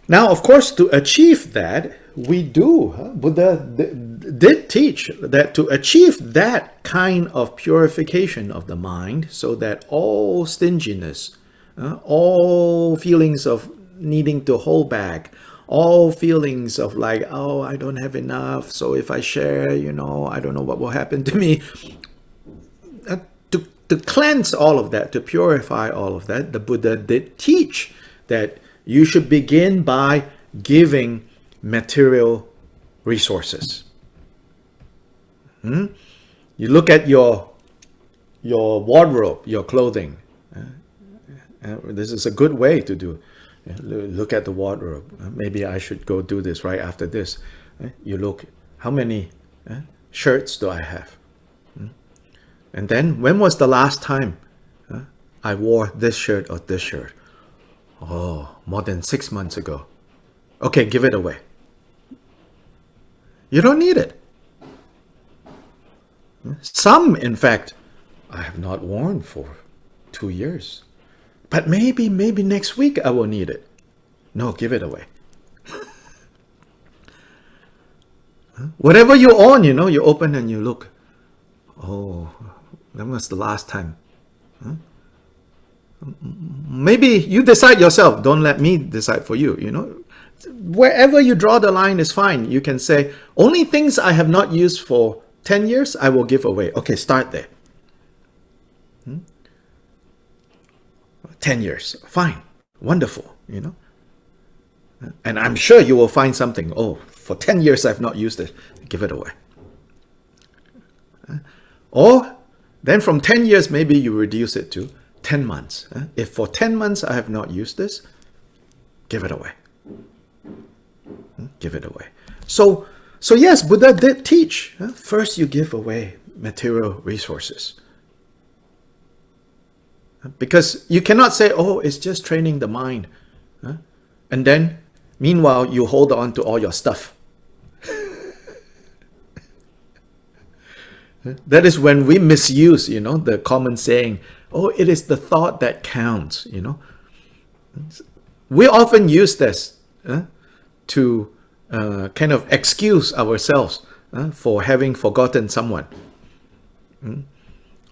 Now, of course, to achieve that, we do. Buddha did teach that to achieve that kind of purification of the mind, so that all stinginess, all feelings of needing to hold back, all feelings of like, oh, I don't have enough, so if I share, I don't know what will happen to me. To cleanse all of that, to purify all of that, the Buddha did teach that you should begin by giving material resources. You look at your wardrobe, your clothing. This is a good way to do. Look at the wardrobe. Maybe I should go do this right after this. You look, how many shirts do I have? And then, when was the last time I wore this shirt or this shirt? Oh, more than 6 months ago. Okay, give it away. You don't need it. Some, in fact, I have not worn for 2 years. But maybe next week I will need it. No, give it away. Whatever you own, you open and you look. Oh, when was the last time? Maybe you decide yourself. Don't let me decide for you, Wherever you draw the line is fine. You can say, only things I have not used for 10 years, I will give away. Okay, start there. 10 years, fine, wonderful, And I'm sure you will find something. Oh, for 10 years I've not used it. Give it away. Or then from 10 years, maybe you reduce it to 10 months. If for 10 months I have not used this, give it away. Give it away. So yes, Buddha did teach. First you give away material resources. Because you cannot say, oh, it's just training the mind. And then, meanwhile, you hold on to all your stuff. That is when we misuse, the common saying, oh, it is the thought that counts, We often use this to kind of excuse ourselves for having forgotten someone.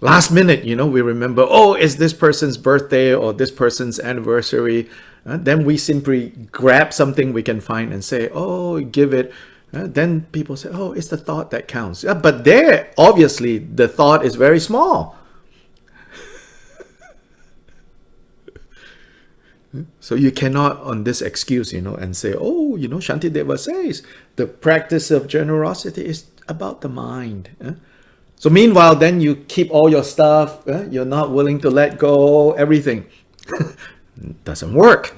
Last minute, we remember, oh, it's this person's birthday or this person's anniversary. Then we simply grab something we can find and say, oh, give it. Then people say, oh, it's the thought that counts. But there, obviously, the thought is very small. So you cannot, on this excuse, and say, oh, Shantideva says the practice of generosity is about the mind. So meanwhile, then you keep all your stuff. You're not willing to let go, everything. Doesn't work.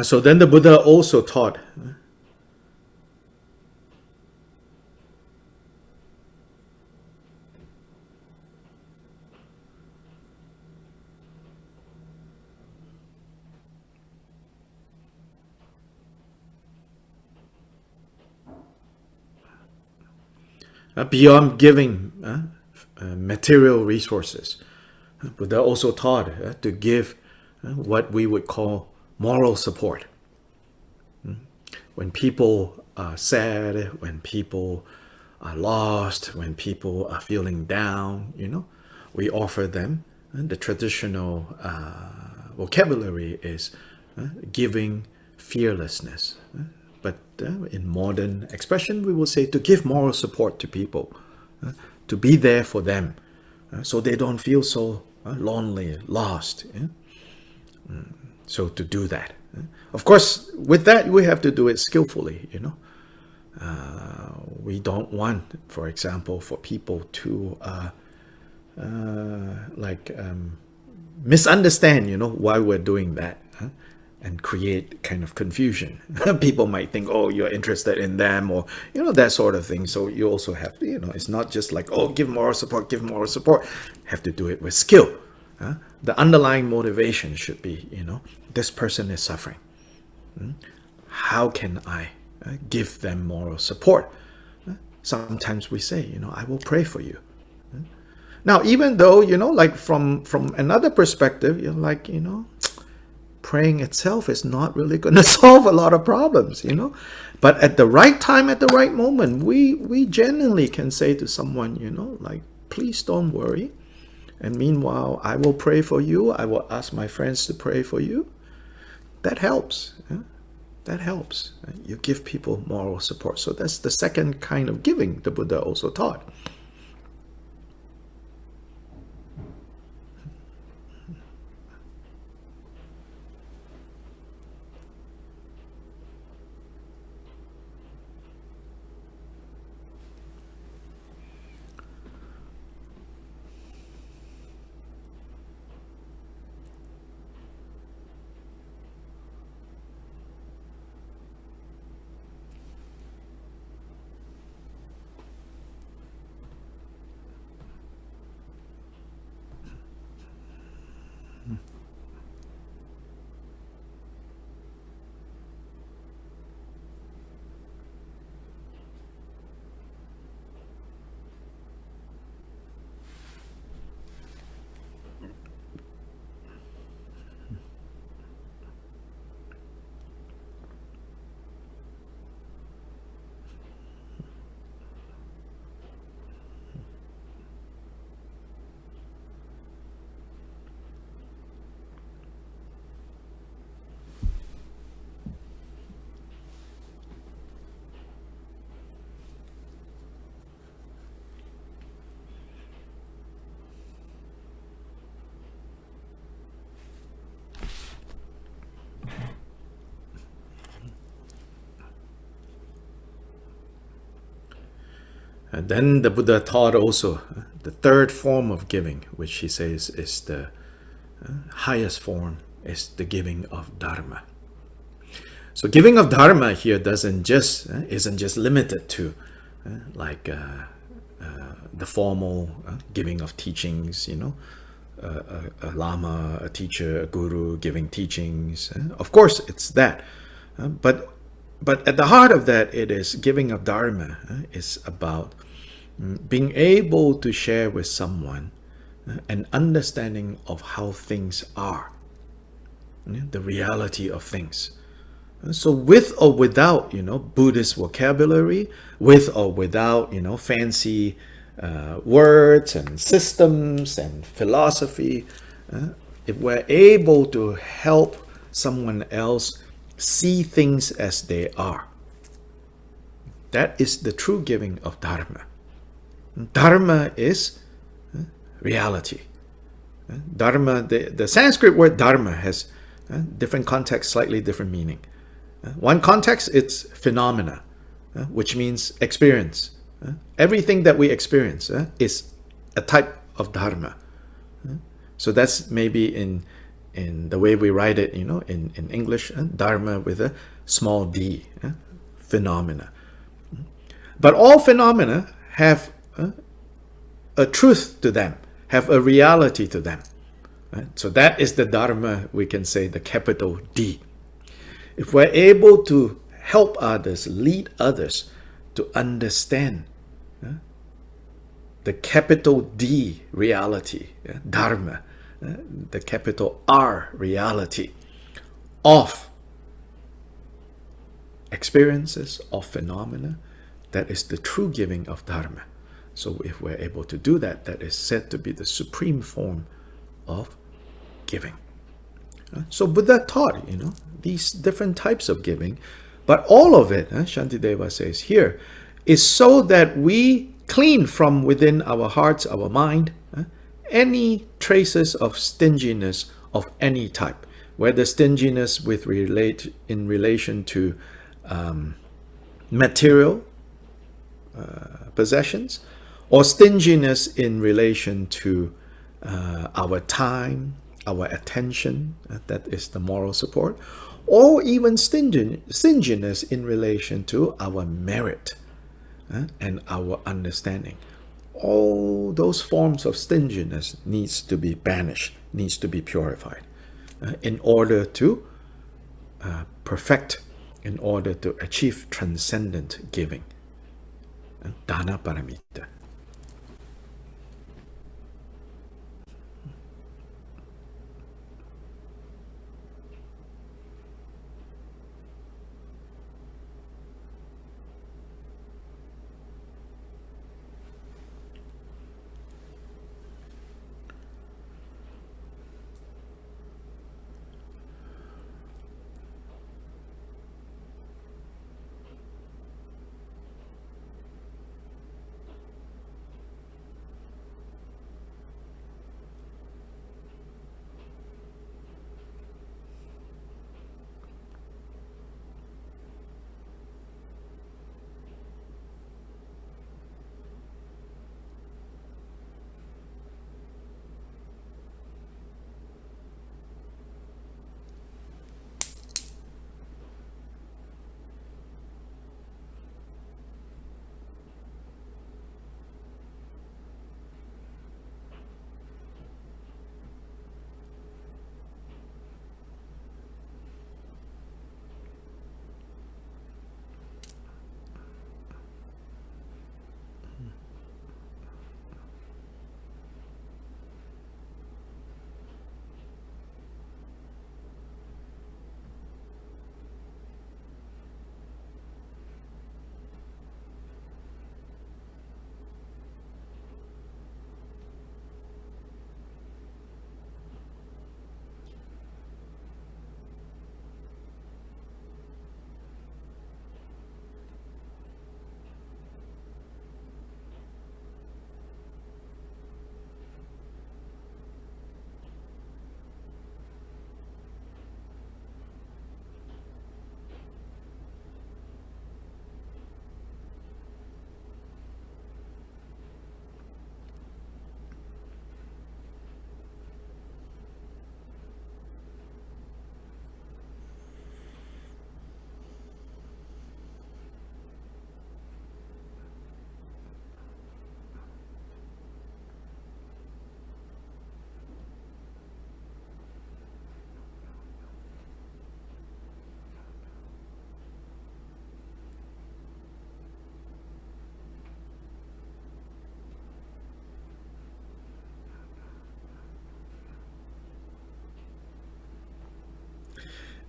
So then the Buddha also taught beyond giving material resources. Buddha also taught to give what we would call moral support. When people are sad, when people are lost, when people are feeling down, we offer them. The traditional vocabulary is giving fearlessness. But in modern expression, we will say to give moral support to people, to be there for them, so they don't feel so lonely, lost. So to do that. Of course, with that, we have to do it skillfully, we don't want, for example, for people to misunderstand, why we're doing that. And create kind of confusion. People might think, oh, you're interested in them, or that sort of thing. So you also have, it's not just like, oh, give moral support, give moral support. Have to do it with skill. The underlying motivation should be, this person is suffering. How can I give them moral support? Sometimes we say, I will pray for you. Now, even though, like from another perspective, you're like, praying itself is not really going to solve a lot of problems, But at the right time, at the right moment, we genuinely can say to someone, like, please don't worry. And meanwhile, I will pray for you. I will ask my friends to pray for you. That helps. That helps. You give people moral support. So that's the second kind of giving the Buddha also taught. And then the Buddha taught also the third form of giving, which he says is the highest form, is the giving of dharma. So giving of dharma here isn't just limited to the formal giving of teachings, a lama, a teacher, a guru giving teachings. Of course, it's that. But at the heart of that, it is giving of dharma is about being able to share with someone an understanding of how things are, the reality of things. So with or without, Buddhist vocabulary, with or without, fancy words and systems and philosophy, if we're able to help someone else see things as they are, that is the true giving of dharma. Dharma is reality. Dharma, the Sanskrit word dharma has different context, slightly different meaning. One context, it's phenomena, which means experience. Everything that we experience is a type of dharma. So that's maybe in in the way we write it, in English, dharma with a small d, phenomena. But all phenomena have a truth to them, have a reality to them. Right? So that is the dharma, we can say, the capital D. If we're able to help others, lead others to understand the capital D reality, dharma, the capital R reality of experiences, of phenomena, that is the true giving of dharma. So if we're able to do that, that is said to be the supreme form of giving. So Buddha taught, these different types of giving, but all of it, Shantideva says here, is so that we clean from within our hearts, our mind, any traces of stinginess of any type, whether stinginess in relation to material possessions, or stinginess in relation to our time, our attention, that is the moral support, or even stinginess in relation to our merit and our understanding. All those forms of stinginess needs to be banished, needs to be purified in order to perfect, in order to achieve transcendent giving. Dana paramita.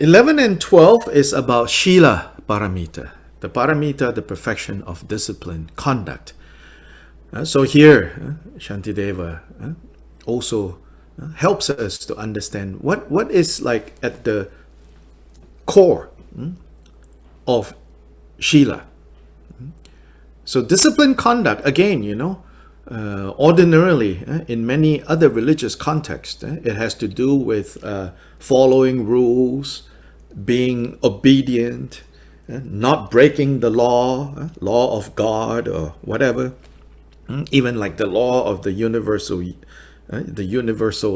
(11 and 12) is about Shila Paramita, the perfection of discipline, conduct. So here, Shantideva also helps us to understand what is like at the core of Shila. So discipline conduct, again, ordinarily, in many other religious contexts, it has to do with following rules, being obedient, not breaking the law of God or whatever, even like the law of the universal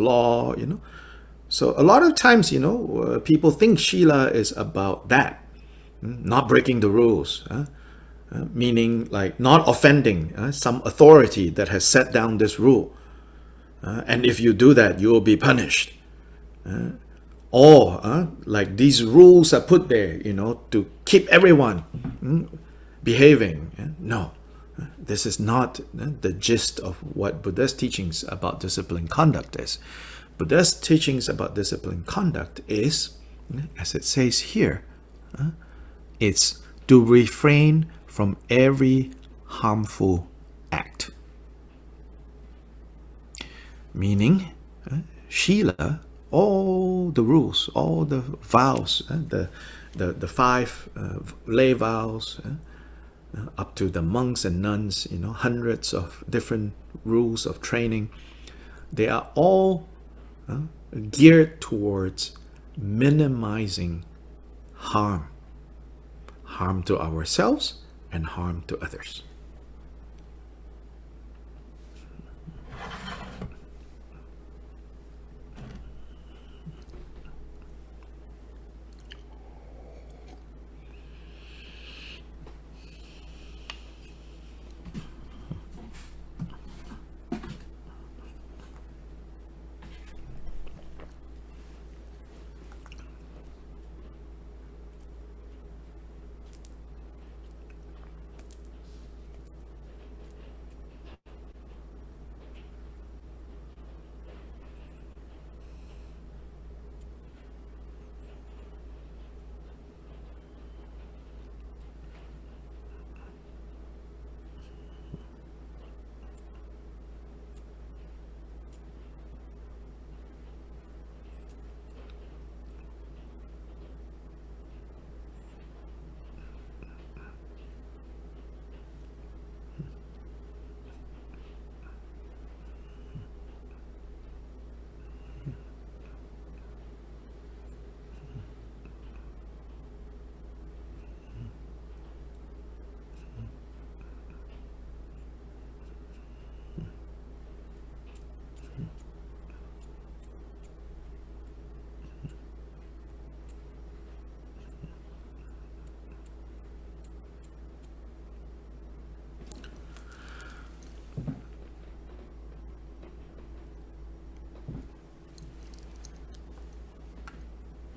law, So a lot of times, people think Shila is about that, not breaking the rules, meaning like not offending some authority that has set down this rule. And if you do that, you will be punished. Or like these rules are put there, to keep everyone behaving. No, this is not the gist of what Buddha's teachings about disciplined conduct is. Buddha's teachings about disciplined conduct is, as it says here, it's to refrain from every harmful act. Meaning, Shila, all the rules, all the vows, the five lay vows, up to the monks and nuns, hundreds of different rules of training, they are all geared towards minimizing harm to ourselves and harm to others.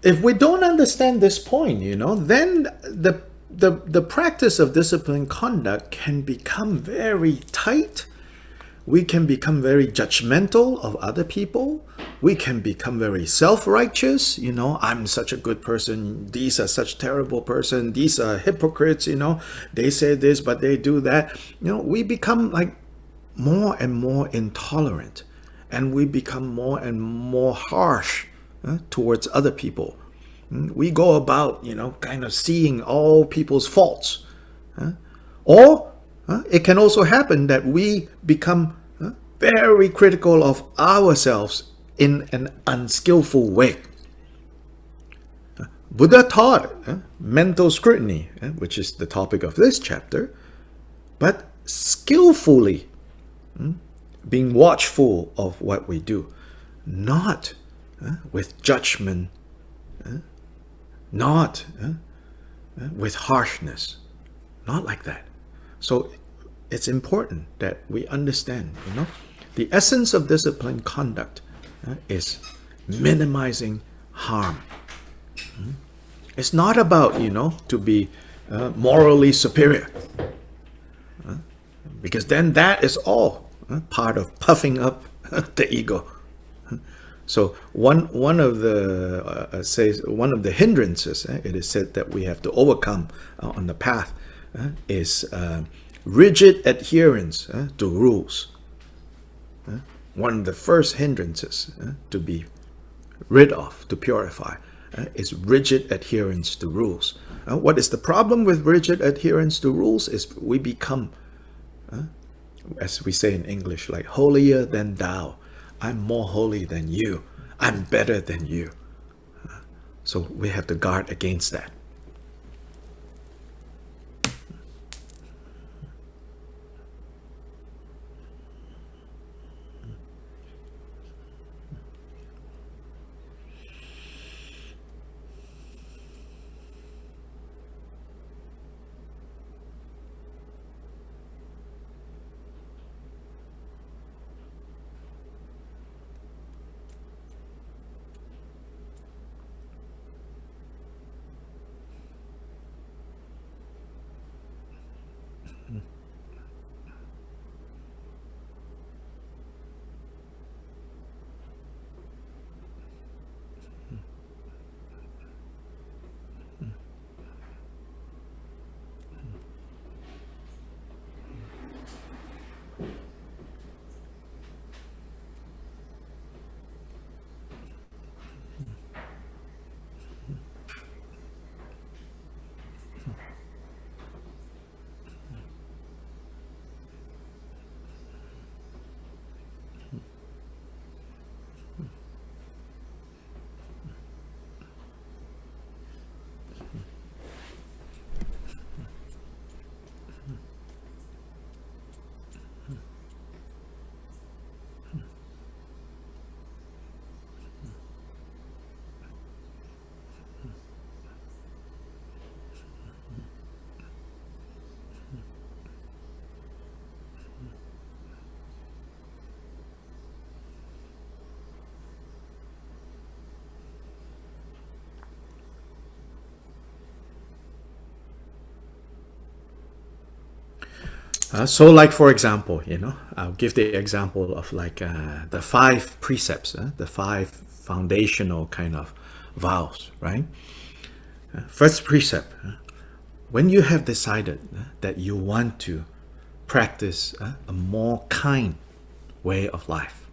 If we don't understand this point, then the practice of disciplined conduct can become very tight. We can become very judgmental of other people. We can become very self-righteous. I'm such a good person. These are such terrible person. These are hypocrites. They say this, but they do that. We become like more and more intolerant, and we become more and more harsh towards other people. We go about, kind of seeing all people's faults. Or it can also happen that we become very critical of ourselves in an unskillful way. Buddha taught mental scrutiny, which is the topic of this chapter, but skillfully being watchful of what we do, not with judgment, not with harshness, not like that. So it's important that we understand, the essence of disciplined conduct is minimizing harm. It's not about, to be morally superior, because then that is all part of puffing up the ego. So one of the hindrances it is said that we have to overcome on the path is rigid adherence to rules. One of the first hindrances to be rid of, to purify, is rigid adherence to rules. What is the problem with rigid adherence to rules is we become, as we say in English, like holier than thou. I'm more holy than you. I'm better than you. So we have to guard against that. So like, for example, I'll give the example of like the 5 precepts, the 5 foundational kind of vows, right? First precept, when you have decided that you want to practice a more kind way of life,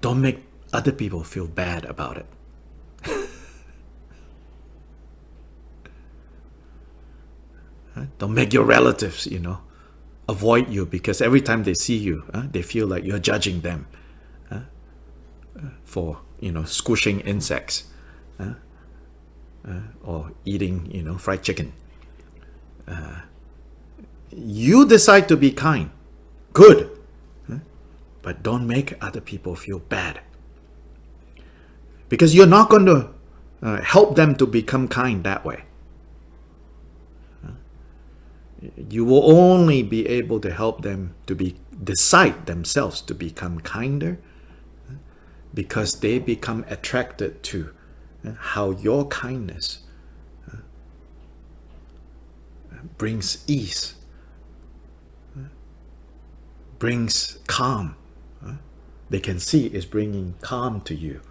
don't make other people feel bad about it. Don't make your relatives, avoid you because every time they see you, they feel like you're judging them for, squishing insects or eating, fried chicken. You decide to be kind, good, but don't make other people feel bad. Because you're not going to help them to become kind that way. You will only be able to help them to decide themselves to become kinder because they become attracted to how your kindness brings ease, brings calm. They can see it's bringing calm to you,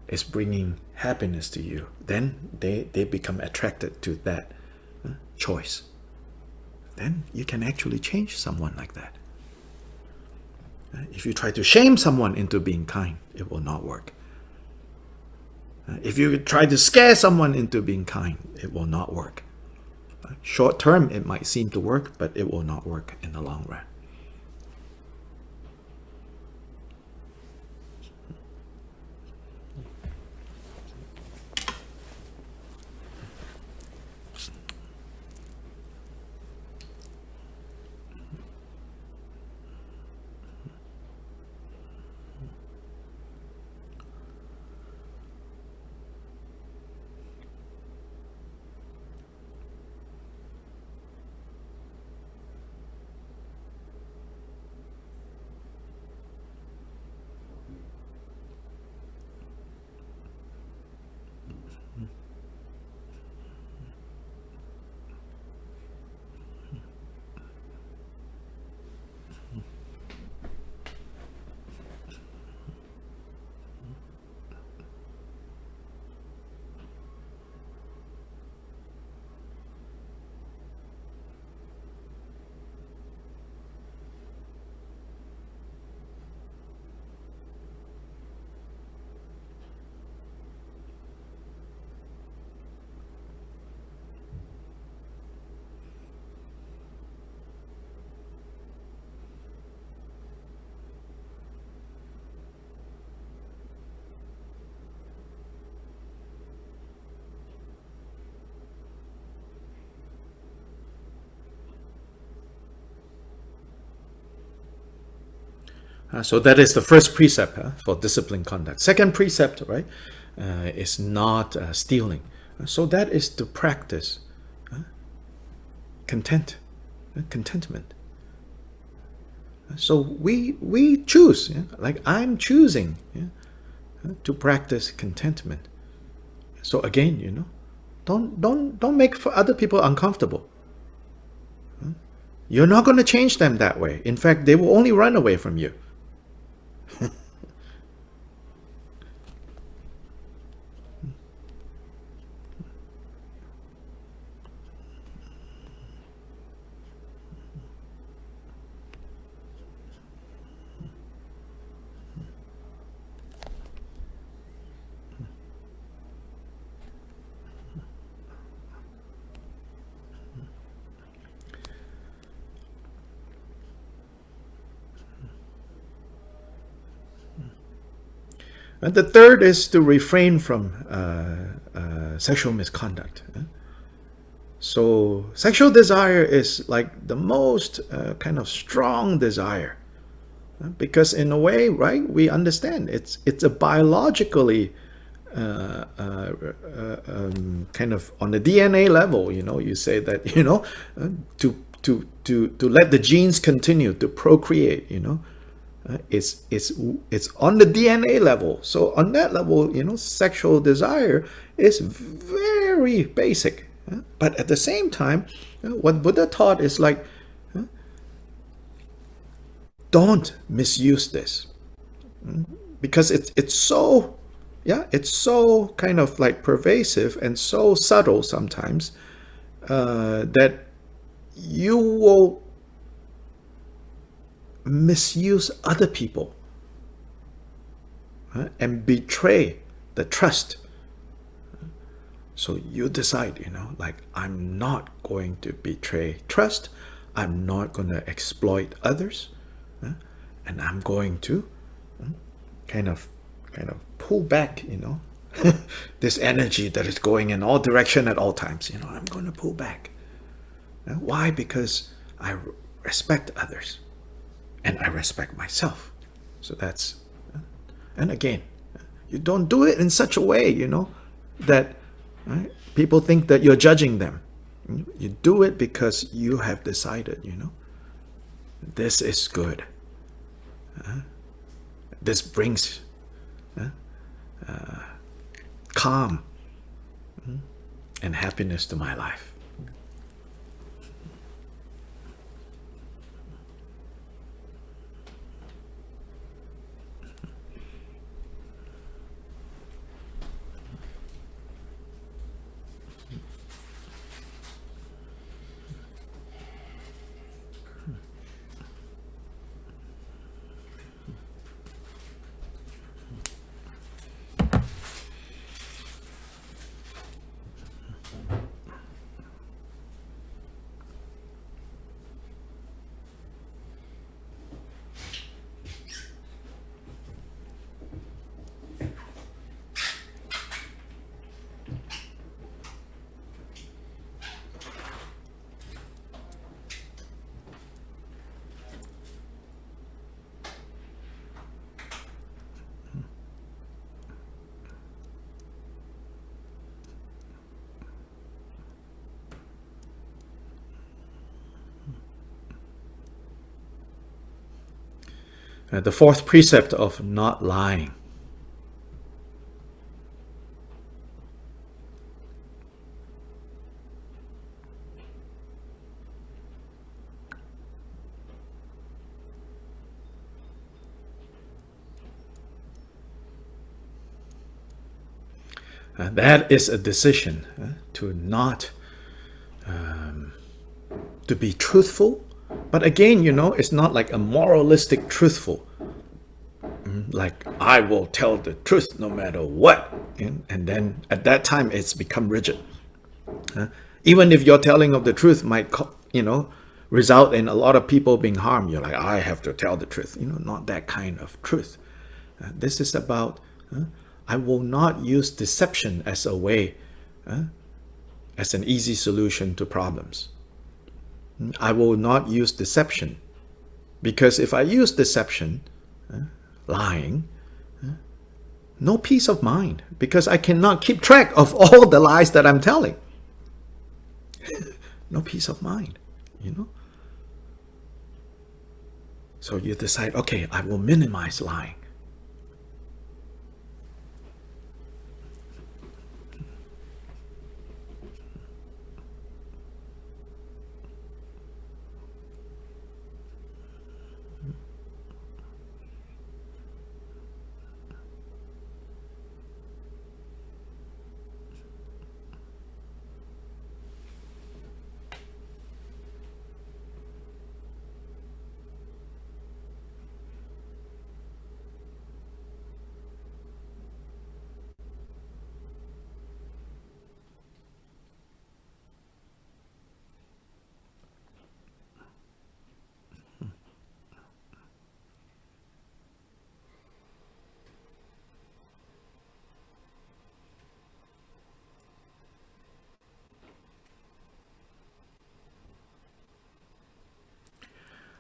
it's bringing happiness to you. Then they become attracted to that choice. Then you can actually change someone like that. If you try to shame someone into being kind, it will not work. If you try to scare someone into being kind, it will not work. Short term, it might seem to work, but it will not work in the long run. So that is the first precept for disciplined conduct. Second precept, right, is not stealing. So that is to practice contentment. So we choose, like I'm choosing to practice contentment. So again, don't make for other people uncomfortable. You're not going to change them that way. In fact, they will only run away from you. And the third is to refrain from sexual misconduct. So sexual desire is like the most kind of strong desire. Because in a way, right, we understand it's a biologically kind of on the DNA level, you say that, to let the genes continue to procreate, it's on the DNA level. So on that level, sexual desire is very basic. But at the same time, what Buddha taught is like, don't misuse this. Because it's so, it's so kind of like pervasive and so subtle sometimes, that you will misuse other people, and betray the trust. So you decide, like, I'm not going to betray trust. I'm not going to exploit others, and I'm going to kind of pull back, this energy that is going in all direction at all times. I'm going to pull back. Why? Because I respect others, and I respect myself. So that's, and again, you don't do it in such a way, that people think that you're judging them. You do it because you have decided, this is good. This brings calm and happiness to my life. The fourth precept of not lying. That is a decision to not, to be truthful. But again, it's not like a moralistic truthful. Like, I will tell the truth no matter what. And then at that time, it's become rigid. Even if your telling of the truth might, result in a lot of people being harmed, you're like, I have to tell the truth. Not that kind of truth. This is about, I will not use deception as a way, as an easy solution to problems. I will not use deception, because if I use deception, lying, no peace of mind, because I cannot keep track of all the lies that I'm telling. No peace of mind, So you decide, okay, I will minimize lying.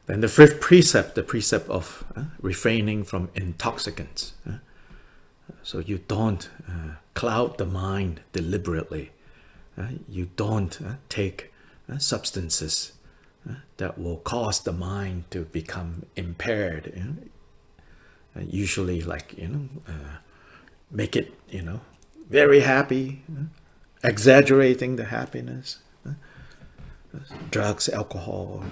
Then the fifth precept, the precept of refraining from intoxicants. So you don't cloud the mind deliberately. You don't take substances that will cause the mind to become impaired. Usually, like, make it, very happy, exaggerating the happiness, drugs, alcohol,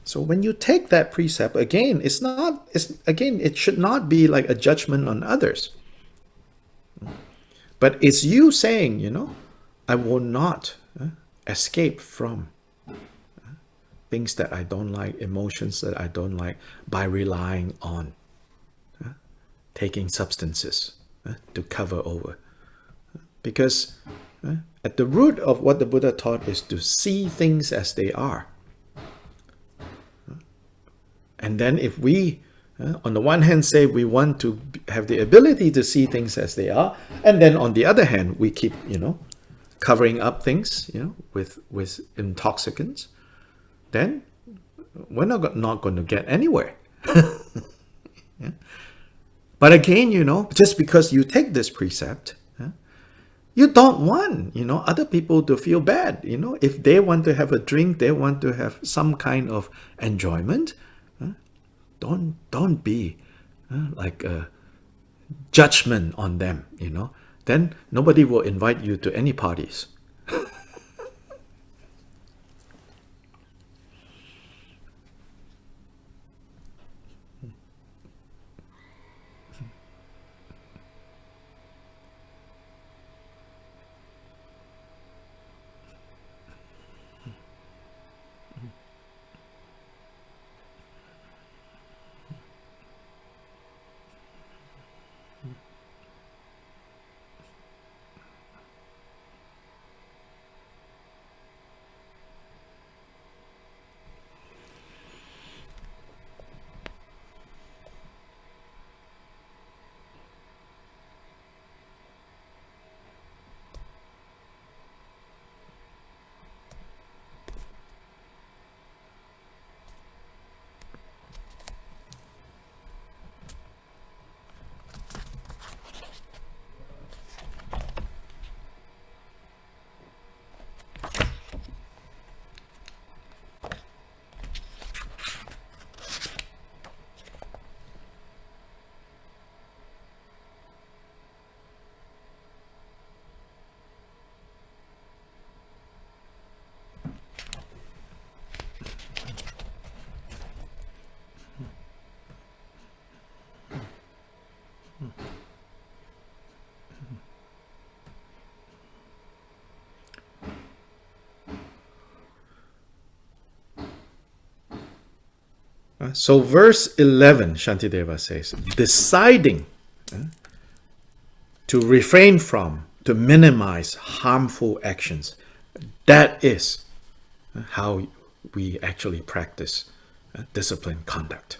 So when you take that precept, again, it should not be like a judgment on others. But it's you saying, I will not escape from things that I don't like, emotions that I don't like, by relying on taking substances to cover over. Because at the root of what the Buddha taught is to see things as they are. And then if we, on the one hand, say we want to have the ability to see things as they are, and then on the other hand, we keep, covering up things, with intoxicants, then we're not going to get anywhere. Yeah? But again, just because you take this precept, you don't want, other people to feel bad. If they want to have a drink, they want to have some kind of enjoyment, don't be like a judgment on them, Then nobody will invite you to any parties. So verse 11, Shantideva says, deciding to refrain from, to minimize harmful actions. That is how we actually practice disciplined conduct.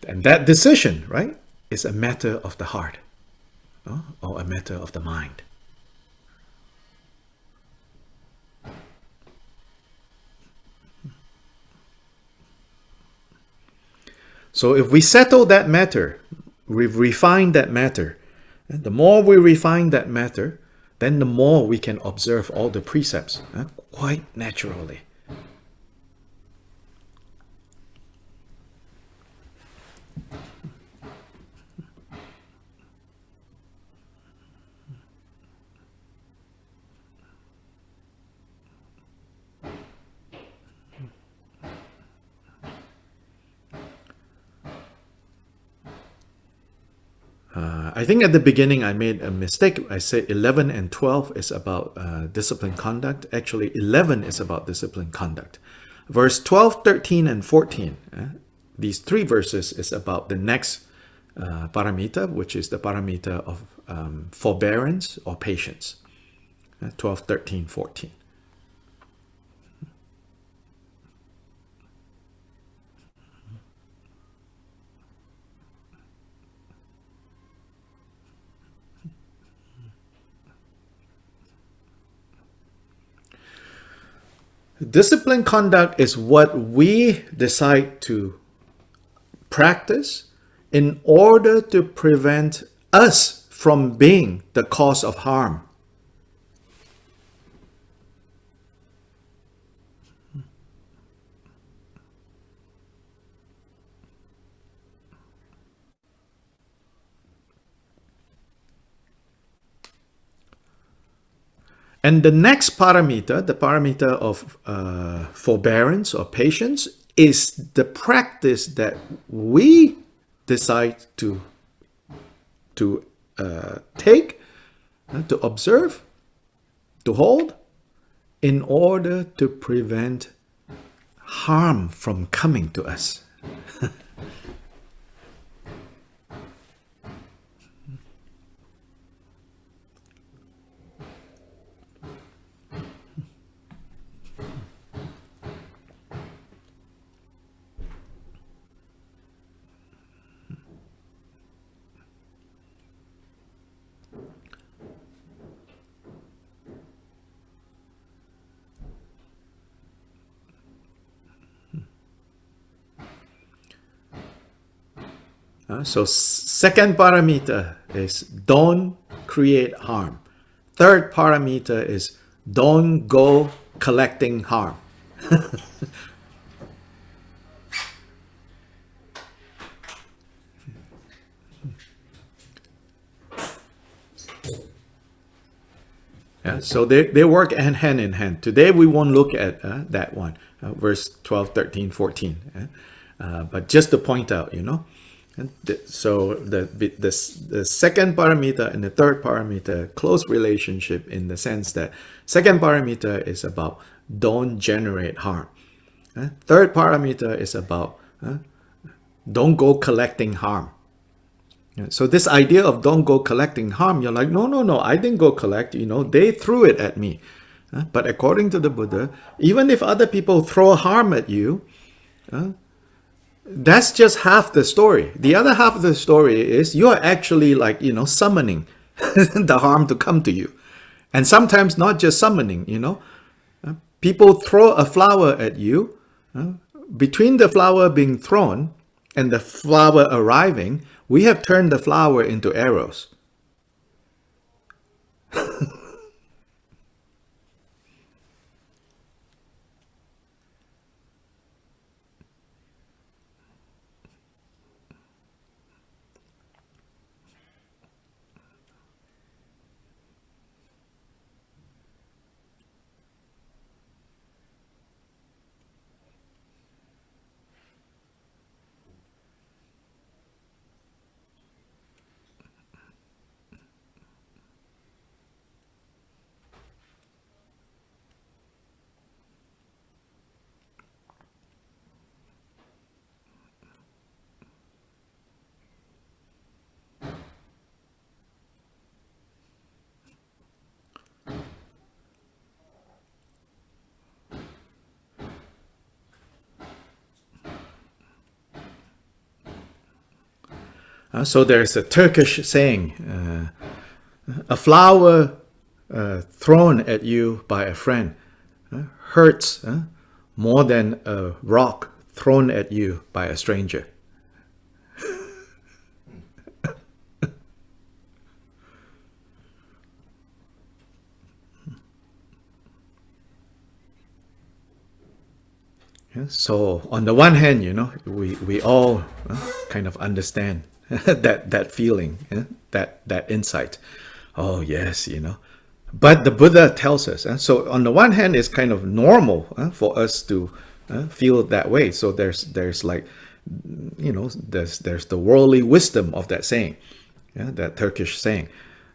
And that decision, right, is a matter of the heart, or a matter of the mind. So if we settle that matter, we've refined that matter, and the more we refine that matter, then the more we can observe all the precepts quite naturally. I think at the beginning I made a mistake. I said 11 and 12 is about disciplined conduct. Actually, 11 is about disciplined conduct. Verse 12, 13, and 14, these three verses is about the next paramita, which is the paramita of forbearance or patience. 12, 13, 14. Disciplined conduct is what we decide to practice in order to prevent us from being the cause of harm. And the next paramita, the paramita of forbearance or patience, is the practice that we decide to take, to observe, to hold, in order to prevent harm from coming to us. So second paramita is don't create harm. Third paramita is don't go collecting harm. Yeah, so they work hand in hand. Today we won't look at that one, verse 12, 13, 14. But just to point out, so the second paramita and the third paramita, close relationship in the sense that second paramita is about don't generate harm. Third paramita is about don't go collecting harm. So this idea of don't go collecting harm, you're like, no, I didn't go collect, they threw it at me. But according to the Buddha, even if other people throw harm at you, that's just half the story. The other half of the story is you're actually like, summoning the harm to come to you. And sometimes not just summoning, people throw a flower at you. Between the flower being thrown and the flower arriving, we have turned the flower into arrows. So there's a Turkish saying, a flower thrown at you by a friend hurts more than a rock thrown at you by a stranger. So on the one hand, we all kind of understand that feeling, that insight. Oh yes, But the Buddha tells us, so on the one hand, it's kind of normal for us to feel that way. So there's like, there's the worldly wisdom of that saying, that Turkish saying.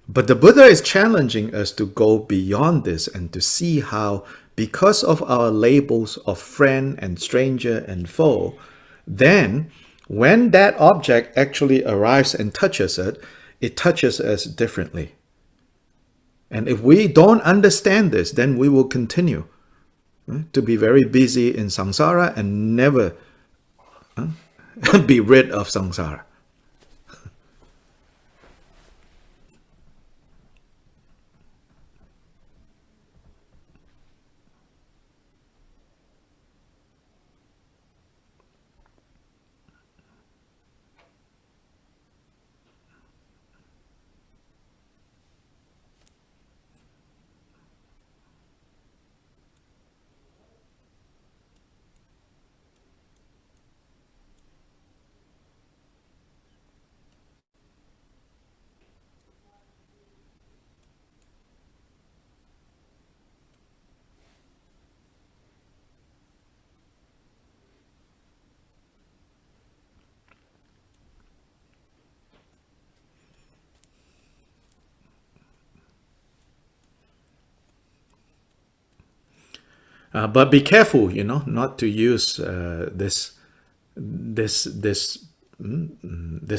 But the Buddha is challenging us to go beyond this and to see how, because of our labels of friend and stranger and foe, then when that object actually arrives and touches it, it touches us differently. And if we don't understand this, then we will continue to be very busy in samsara and never be rid of samsara. But be careful, you know, not to use this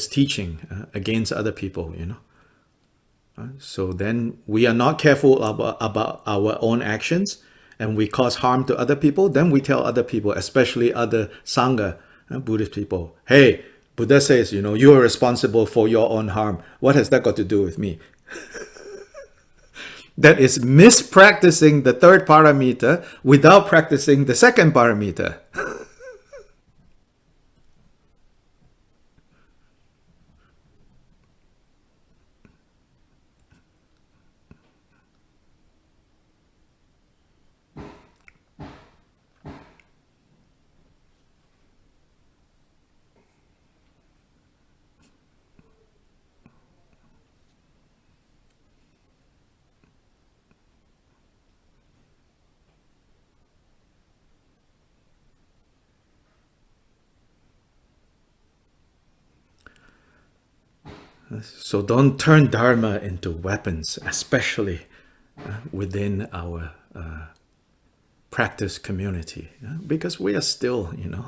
teaching against other people, you know. So then we are not careful about our own actions, and we cause harm to other people. Then we tell other people, especially other Sangha, Buddhist people, hey, Buddha says, you know, you are responsible for your own harm. What has that got to do with me? That is mispracticing the third paramita without practicing the second paramita. So don't turn Dharma into weapons, especially within our practice community, because we are still, you know,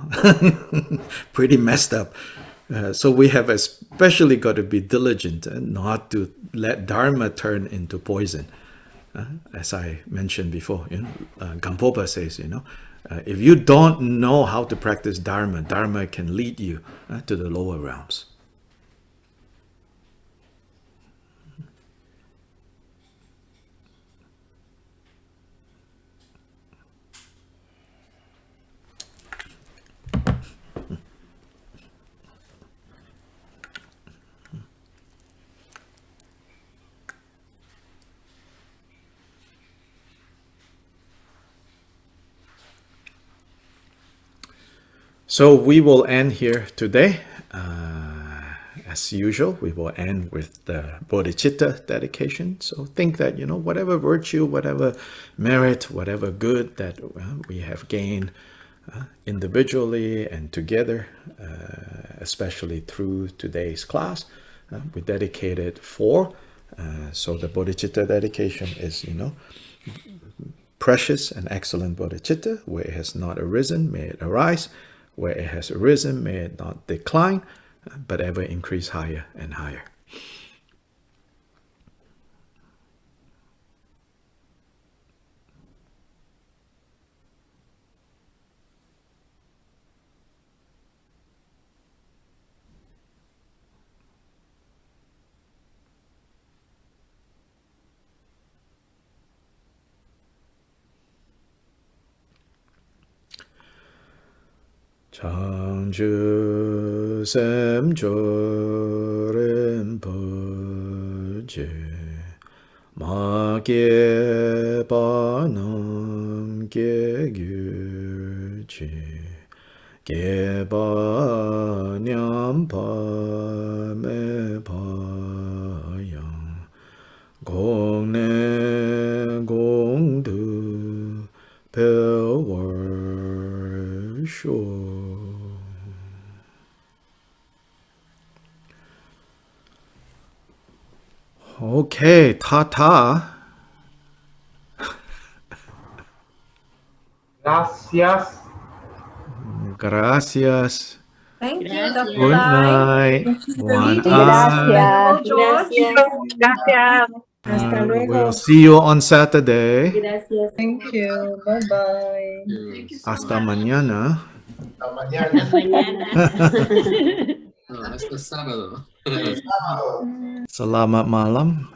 pretty messed up. So we have especially got to be diligent and not to let Dharma turn into poison. As I mentioned before, you know, Gampopa says, you know, if you don't know how to practice Dharma, Dharma can lead you to the lower realms. So we will end here today. As usual, we will end with the bodhicitta dedication. So think that, you know, whatever virtue, whatever merit, whatever good that we have gained individually and together, especially through today's class, we dedicate it for. So the bodhicitta dedication is, you know, precious and excellent bodhicitta. Where it has not arisen, may it arise. Where it has arisen, may it not decline, but ever increase higher and higher. Changju Semcho Rinpoche Ma Ge Pa Nam Ge Gyu Chi Ge Pa Nyam Pa Me Pa Yang Gong Ne Gong Du Pe War Shu. Okay, ta-ta. Gracias. Gracias. Thank you, Gracias. Dr. Good Lai. night. One Gracias. Gracias. Gracias. Hasta luego. We'll see you on Saturday. Gracias. Thank you. Bye-bye. Thank you so Hasta much. mañana. Hasta Hasta mañana. mañana. Hasta sábado. Selamat malam.